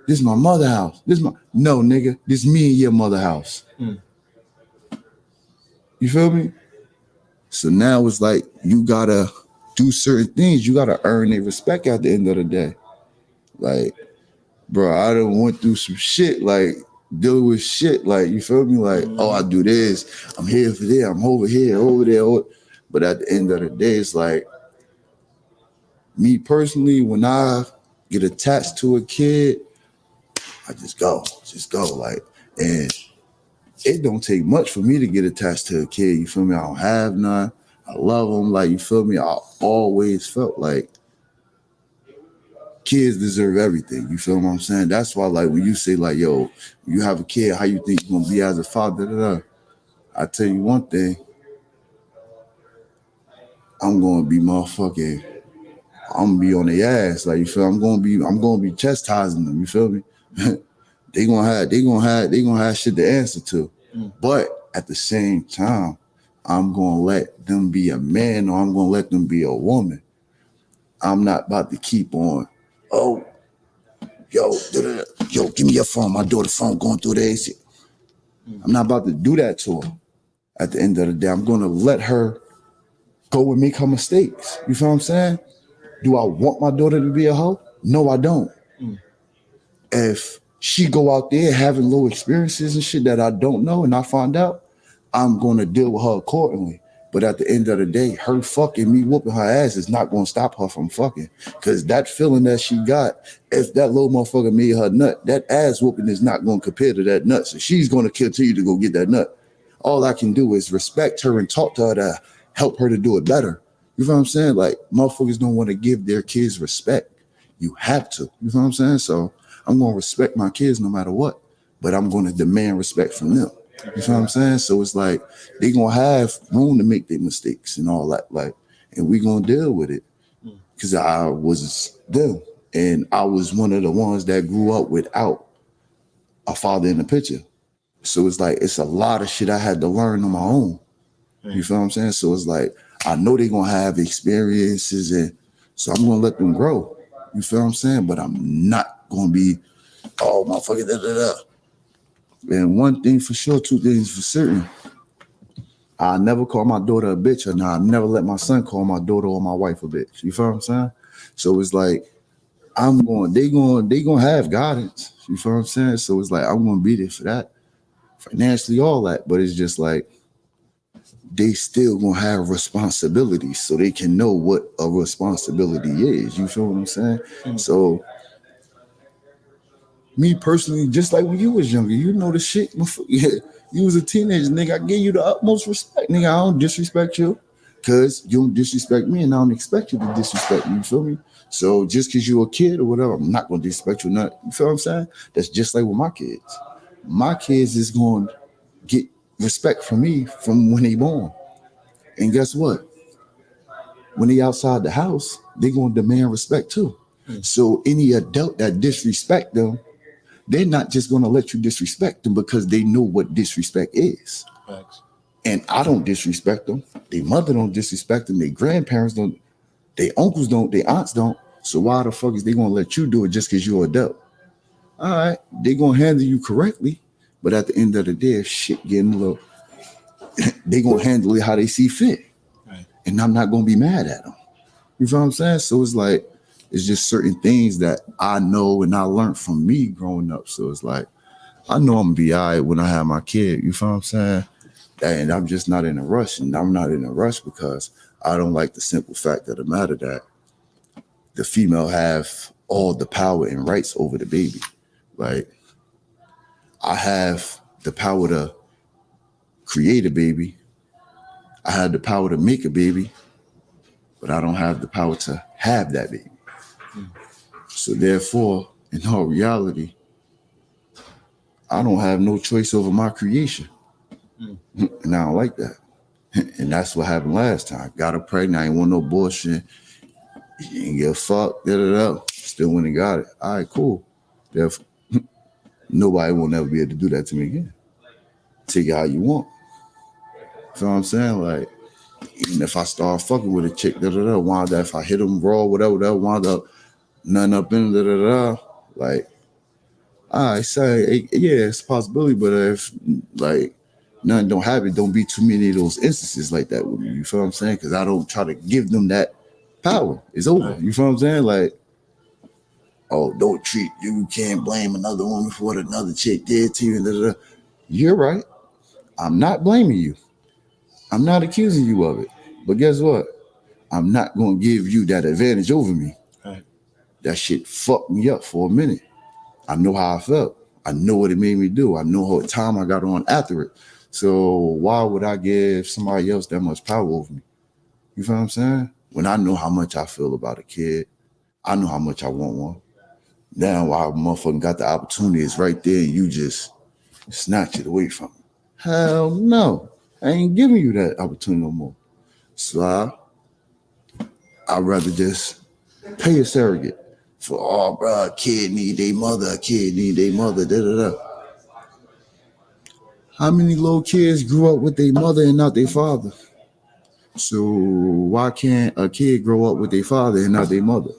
This is my mother's house. No, nigga. This me and your mother's house. You feel me? So now it's like you gotta do certain things. You gotta earn their respect at the end of the day. Like, bro, I done went through some shit, like dealing with shit, like, you feel me? Like, I do this, I'm here for that, I'm over here, over there. But at the end of the day, it's like, me personally, when I get attached to a kid, I just go, like, and it don't take much for me to get attached to a kid, you feel me? I don't have none, I love them, like, you feel me? I always felt like kids deserve everything. You feel what I'm saying? That's why, like, when you say, like, yo, you have a kid, how you think you're gonna be as a father? I tell you one thing, I'm gonna be motherfucking, I'm gonna be on their ass. Like, you feel? I'm gonna be chastising them. You feel me? they gonna have shit to answer to. But at the same time, I'm gonna let them be a man, or I'm gonna let them be a woman. I'm not about to keep on. Oh, yo, give me your phone. My daughter's phone going through the AC. I'm not about to do that to her. At the end of the day, I'm going to let her go and make her mistakes. You feel what I'm saying? Do I want my daughter to be a hoe? No, I don't. If she go out there having low experiences and shit that I don't know and I find out, I'm going to deal with her accordingly. But at the end of the day, her fucking me whooping her ass is not going to stop her from fucking. Because that feeling that she got, if that little motherfucker made her nut, that ass whooping is not going to compare to that nut. So she's going to continue to go get that nut. All I can do is respect her and talk to her to help her to do it better. You know what I'm saying? Like, motherfuckers don't want to give their kids respect. You have to. You know what I'm saying? So I'm going to respect my kids no matter what, but I'm going to demand respect from them. You know what I'm saying? So it's like they going to have room to make their mistakes and all that. Like, and we going to deal with it because I was them. And I was one of the ones that grew up without a father in the picture. So it's like, it's a lot of shit I had to learn on my own. You feel what I'm saying? So it's like, I know they're going to have experiences and so I'm going to let them grow. You feel what I'm saying? But I'm not going to be, oh, motherfucker, da, da, da. And one thing for sure, two things for certain. I never call my daughter a bitch, or I never let my son call my daughter or my wife a bitch. You feel what I'm saying? So it's like they gonna have guidance. You feel what I'm saying? So it's like I'm gonna be there for that, financially, all that. But it's just like they still gonna have responsibilities, so they can know what a responsibility is. You feel what I'm saying? So me personally, just like when you was younger, you know the shit before you was a teenager, nigga. I give you the utmost respect, nigga. I don't disrespect you because you don't disrespect me, and I don't expect you to disrespect me. You feel me? So just because you're a kid or whatever, I'm not gonna disrespect you. Not, you feel what I'm saying? That's just like with my kids. My kids is going to get respect from me from when they born. And guess what? When they outside the house, they gonna demand respect too. So any adult that disrespect them, they're not just going to let you disrespect them because they know what disrespect is. Facts. And I don't disrespect them. Their mother don't disrespect them. Their grandparents don't. Their uncles don't. Their aunts don't. So why the fuck is they going to let you do it just because you're an adult? All right, they going to handle you correctly. But at the end of the day, if shit getting a little, they going to handle it how they see fit. Right. And I'm not going to be mad at them. You feel what I'm saying? So it's like, it's just certain things that I know and I learned from me growing up. So it's like, I know I'm gonna be all right when I have my kid. You feel what I'm saying? And I'm just not in a rush. And I'm not in a rush because I don't like the simple fact of the matter that the female have all the power and rights over the baby. Like, I have the power to create a baby. I have the power to make a baby, but I don't have the power to have that baby. So therefore, in all reality, I don't have no choice over my creation. And I don't like that. And that's what happened last time. Got her pregnant. I ain't want no bullshit. You ain't give a fuck. Da, da, da. Still went and got it. All right, cool. Therefore, nobody will never be able to do that to me again. Take it how you want. You know what I'm saying? Like, even if I start fucking with a chick, da, da, da, wind up, if I hit them raw, whatever, that wind up, nothing up in, da, da, da. Like, I say, yeah, it's a possibility, but if like nothing don't happen, don't be too many of those instances like that with me. You feel what I'm saying? Because I don't try to give them that power. It's over. Right. You feel what I'm saying? Like, oh, don't treat you can't blame another woman for what another chick did to you. Da, da, da. You're right. I'm not blaming you. I'm not accusing you of it. But guess what? I'm not gonna give you that advantage over me. Right. That shit fucked me up for a minute. I know how I felt. I know what it made me do. I know what time I got on after it. So why would I give somebody else that much power over me? You feel what I'm saying? When I know how much I feel about a kid, I know how much I want one. Now while motherfucking got the opportunity, it's right there, and you just snatch it away from me. Hell no. I ain't giving you that opportunity no more. So I'd rather just pay a surrogate. For, oh, bro, a kid need their mother, da, da, da. How many little kids grew up with their mother and not their father? So why can't a kid grow up with their father and not their mother?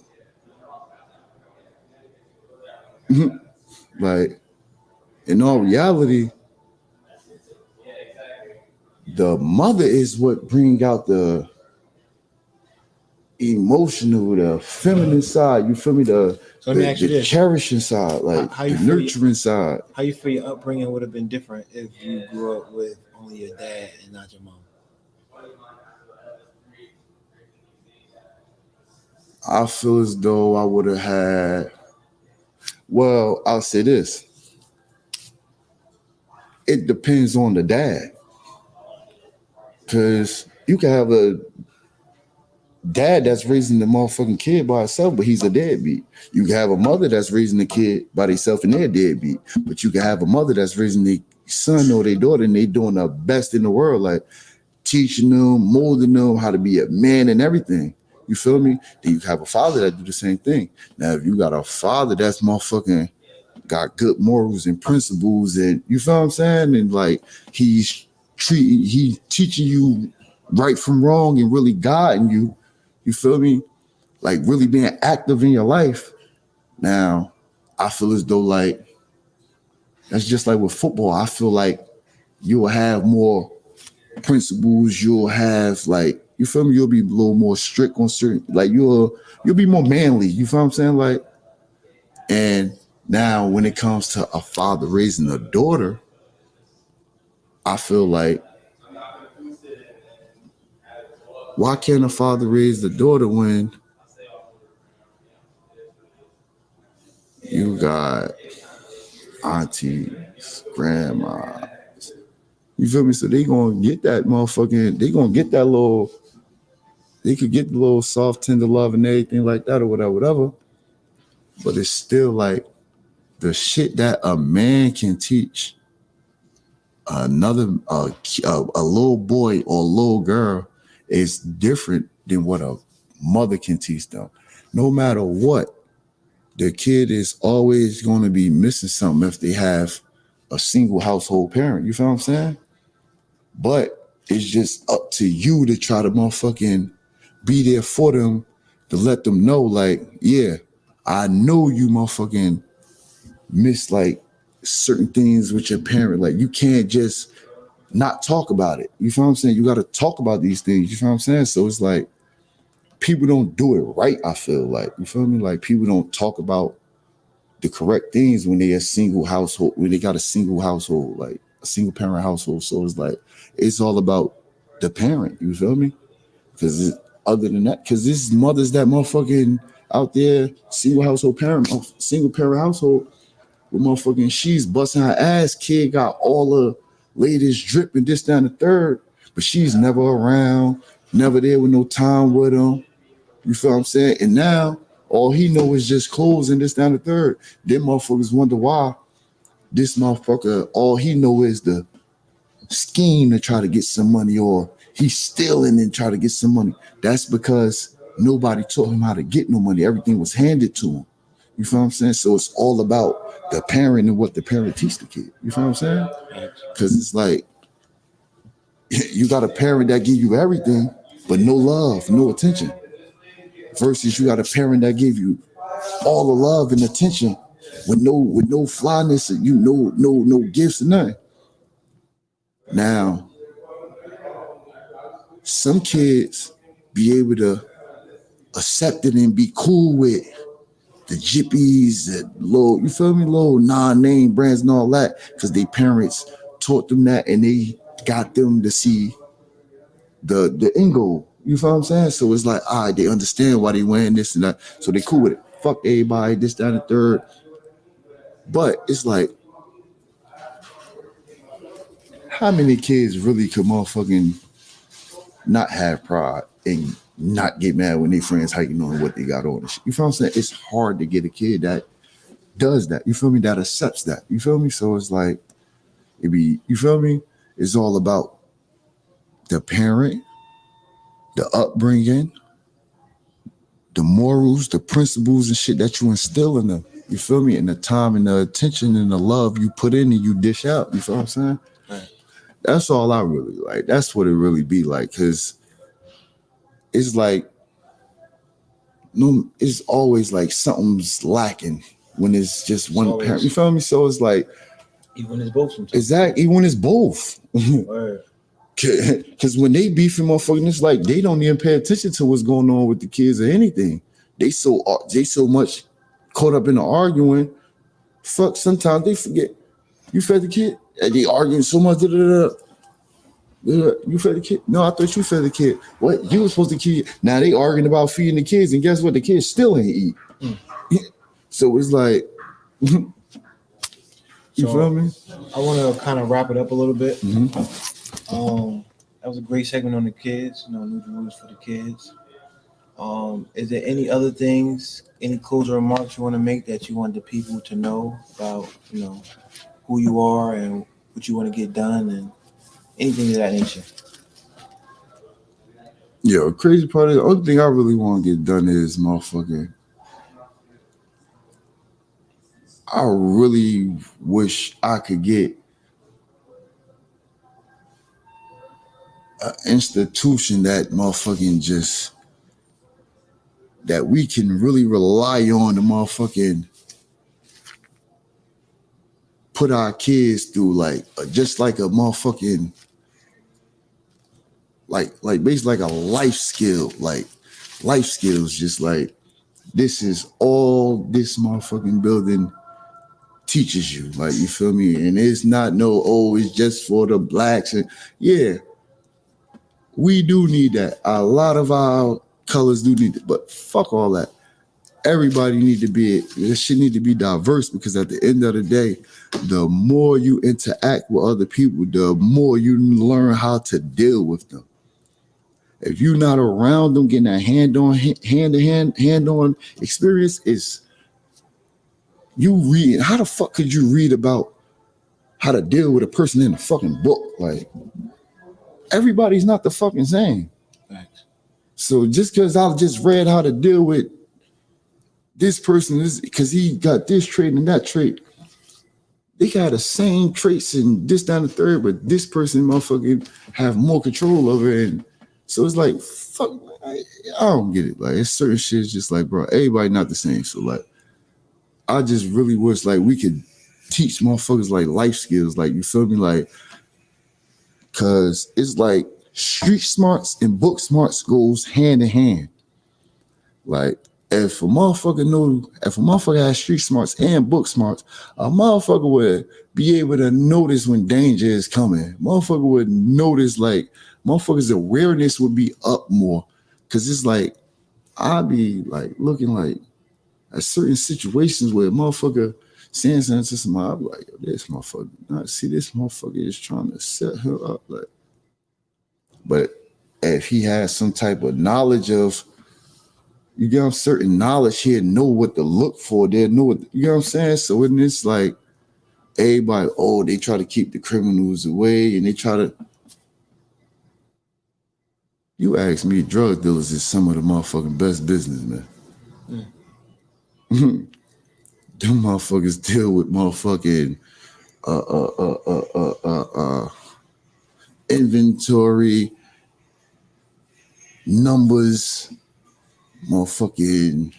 Like, in all reality, the mother is what bring out the emotional, the feminine side. You feel me? So let me ask you The this: cherishing side, like how the you feel? nurturing side. How you feel your upbringing would have been different if you grew up with only your dad and not your mom? I feel as though I would have had. Well, I'll say this: it depends on the dad, because you can have a dad that's raising the motherfucking kid by herself, but he's a deadbeat. You can have a mother that's raising the kid by themselves and they're deadbeat. But you can have a mother that's raising their son or their daughter and they doing the best in the world, like teaching them, molding them how to be a man and everything. You feel me? Then you have a father that do the same thing. Now, if you got a father that's motherfucking got good morals and principles, and you feel what I'm saying, and like he teaching you right from wrong and really guiding you. You feel me? Like really being active in your life. Now, I feel as though like that's just like with football. I feel like you'll have more principles. You'll have like you feel me. You'll be a little more strict on certain. Like you'll be more manly. You feel what I'm saying? Like and now when it comes to a father raising a daughter, I feel like why can't a father raise the daughter when you got aunties, grandma? You feel me? So they gonna get that motherfucking. They gonna get that little. They could get the little soft, tender love and everything like that or whatever, whatever. But it's still like the shit that a man can teach another a little boy or little girl is different than what a mother can teach them. No matter what, the kid is always going to be missing something if they have a single household parent. You feel what I'm saying? But it's just up to you to try to motherfucking be there for them to let them know, like, yeah, I know you motherfucking miss like certain things with your parent. Like you can't just not talk about it. You feel what I'm saying? You got to talk about these things. You feel what I'm saying? So it's like people don't do it right. I feel like you feel me. Like people don't talk about the correct things when they a single household, when they got a single household, like a single parent household. So it's like it's all about the parent. You feel me? Because other than that, because this mothers that motherfucking out there, single parent household, with motherfucking she's busting her ass. Kid got all the latest drip and this, down the third, but she's never around, never there with no time with him. You feel what I'm saying? And now all he know is just clothes and this, down the third. Then motherfuckers wonder why this motherfucker, all he know is the scheme to try to get some money, or he's stealing and try to get some money. That's because nobody taught him how to get no money. Everything was handed to him. You feel what I'm saying? So it's all about the parent and what the parent teach the kid. You feel what I'm saying? Because it's like you got a parent that give you everything, but no love, no attention. Versus you got a parent that give you all the love and attention with no flyness and no gifts and nothing. Now, some kids be able to accept it and be cool with the jippies, the little, you feel me, little non-name brands and all that, because their parents taught them that and they got them to see the end goal. You feel what I'm saying? So it's like, all right, they understand why they wearing this and that. So they cool with it. Fuck everybody, this, that, and the third. But it's like, how many kids really could motherfucking not have pride and not get mad when their friends hiking on what they got on and shit? You feel what I'm saying? It's hard to get a kid that does that. You feel me? That accepts that. You feel me? So it's like, you feel me? It's all about the parent, the upbringing, the morals, the principles and shit that you instill in them. You feel me? And the time and the attention and the love you put in and you dish out. You feel what I'm saying? Right. That's all I really like. That's what it really be like. Cause it's like, no, it's always like something's lacking when it's just one always parent. You feel me? So it's like, even when it's both sometimes. Exactly. Even when it's both. Right. Because when they beefing motherfucking, it's like they don't even pay attention to what's going on with the kids or anything. They so much caught up in the arguing. Fuck, sometimes they forget. You fed the kid? And they arguing so much. You fed the kid? No, I thought you fed the kid. What? You were supposed to feed. Now they arguing about feeding the kids, and guess what? The kids still ain't eat. So it's like, you feel me? I want to kind of wrap it up a little bit. That was a great segment on the kids. New rules for the kids. Is there any other things, any closing remarks you want to make that you want the people to know about, who you are and what you want to get done and anything of that nature? Yeah, crazy part is the only thing I really want to get done is motherfucking. I really wish I could get an institution that motherfucking just that we can really rely on to motherfucking put our kids through, like just like a motherfucking like basically like a life skill, like life skills, just like this is all this motherfucking building teaches you, like, you feel me? And it's not it's just for the blacks. And yeah, we do need that. A lot of our colors do need it, but fuck all that. Everybody need to be, this shit need to be diverse, because at the end of the day, the more you interact with other people, the more you learn how to deal with them. If you're not around them, getting that hand-on experience, is you read. How the fuck could you read about how to deal with a person in a fucking book? Like, everybody's not the fucking same. Thanks. So just because I just read how to deal with this person is because he got this trait and that trait, they got the same traits and this, down the third, but this person motherfucking have more control over it. And so it's like, fuck, I don't get it. Like, it's certain shit, it's just like, bro, everybody not the same. So like, I just really wish like we could teach motherfuckers like life skills, like, you feel me? Like, cause it's like street smarts and book smarts goes hand in hand. Like, if a motherfucker has street smarts and book smarts, a motherfucker would be able to notice when danger is coming. Motherfucker would notice, like, motherfuckers' awareness would be up more. Cause it's like, I'd be like looking like at certain situations where a motherfucker saying something to somebody, I'd be like, yo, this motherfucker, this motherfucker is trying to set her up. Like, but if he has some type of knowledge of, you get certain knowledge, he'll know what to look for. They'll know what, you know what I'm saying? So when it's like, everybody, they try to keep the criminals away and they try to, you ask me, drug dealers is some of the motherfucking best business, man. Them motherfuckers deal with motherfucking inventory, numbers, motherfucking,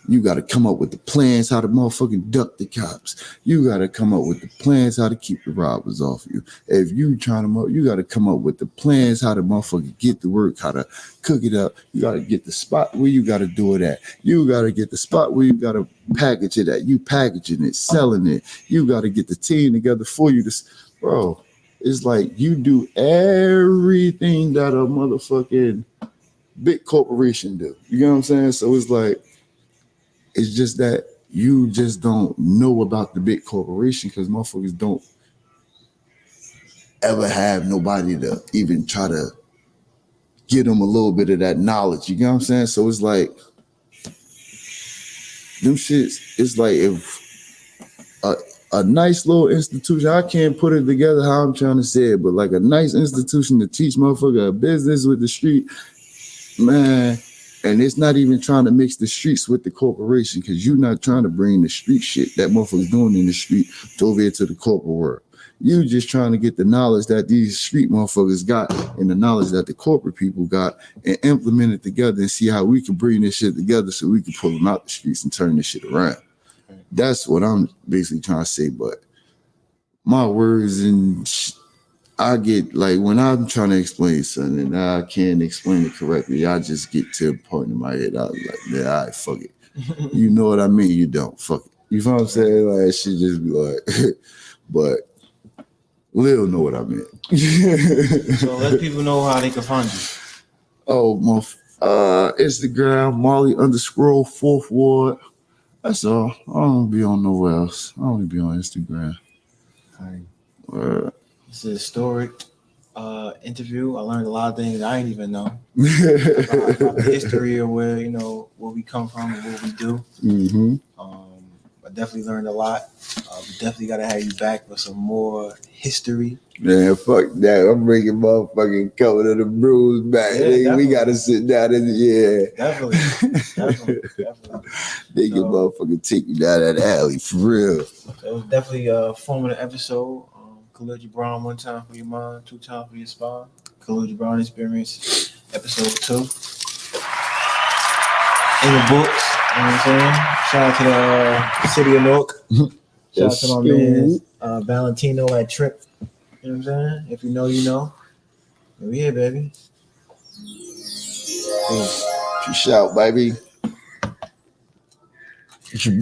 you got to come up with the plans how to motherfucking duck the cops. You got to come up with the plans how to keep the robbers off you. If you trying to, you got to come up with the plans how to motherfucking get to work, how to cook it up. You got to get the spot where you got to do it at. You got to get the spot where you got to package it at. You packaging it, selling it. You got to get the team together for you to, bro. It's like you do everything that a motherfucking big corporation do. You know what I'm saying? So it's like, it's just that you just don't know about the big corporation because motherfuckers don't ever have nobody to even try to give them a little bit of that knowledge. You know what I'm saying? So it's like, them shits, it's like if a nice little institution, I can't put it together how I'm trying to say it, but like a nice institution to teach motherfucker a business with the street, man. And it's not even trying to mix the streets with the corporation because you're not trying to bring the street shit that motherfuckers doing in the street to over here to the corporate world. You just trying to get the knowledge that these street motherfuckers got and the knowledge that the corporate people got and implement it together and see how we can bring this shit together so we can pull them out the streets and turn this shit around. That's what I'm basically trying to say. But my words and I get like when I'm trying to explain something and I can't explain it correctly, I just get to a point in my head. I was like, man, all right, fuck it. You know what I mean? You don't. Fuck it. You know what I'm saying? Like she just be like, but Lil know what I meant. So let people know how they can find you. Oh my Instagram, Molly_4th Ward. That's all. I don't be on nowhere else. I only be on Instagram. It's a historic interview. I learned a lot of things I didn't even know about the history of where where we come from and what we do. Mm-hmm. I definitely learned a lot. We definitely got to have you back for some more history. Man, fuck that. I'm bringing motherfucking Coming of the Brews back. Yeah, we got to sit down and, Definitely. They can motherfucking take me down that alley, for real. So it was definitely a formative episode. Khalil Jibran, 1 time for your mind, 2 times for your spine. Khalil Jibran Experience, episode 2. In the books, you know what I'm saying? Shout out to the city of Newark. Shout out to my man Valentino at Trip. You know what I'm saying? If you know, you know. We here, baby. Peace out, baby.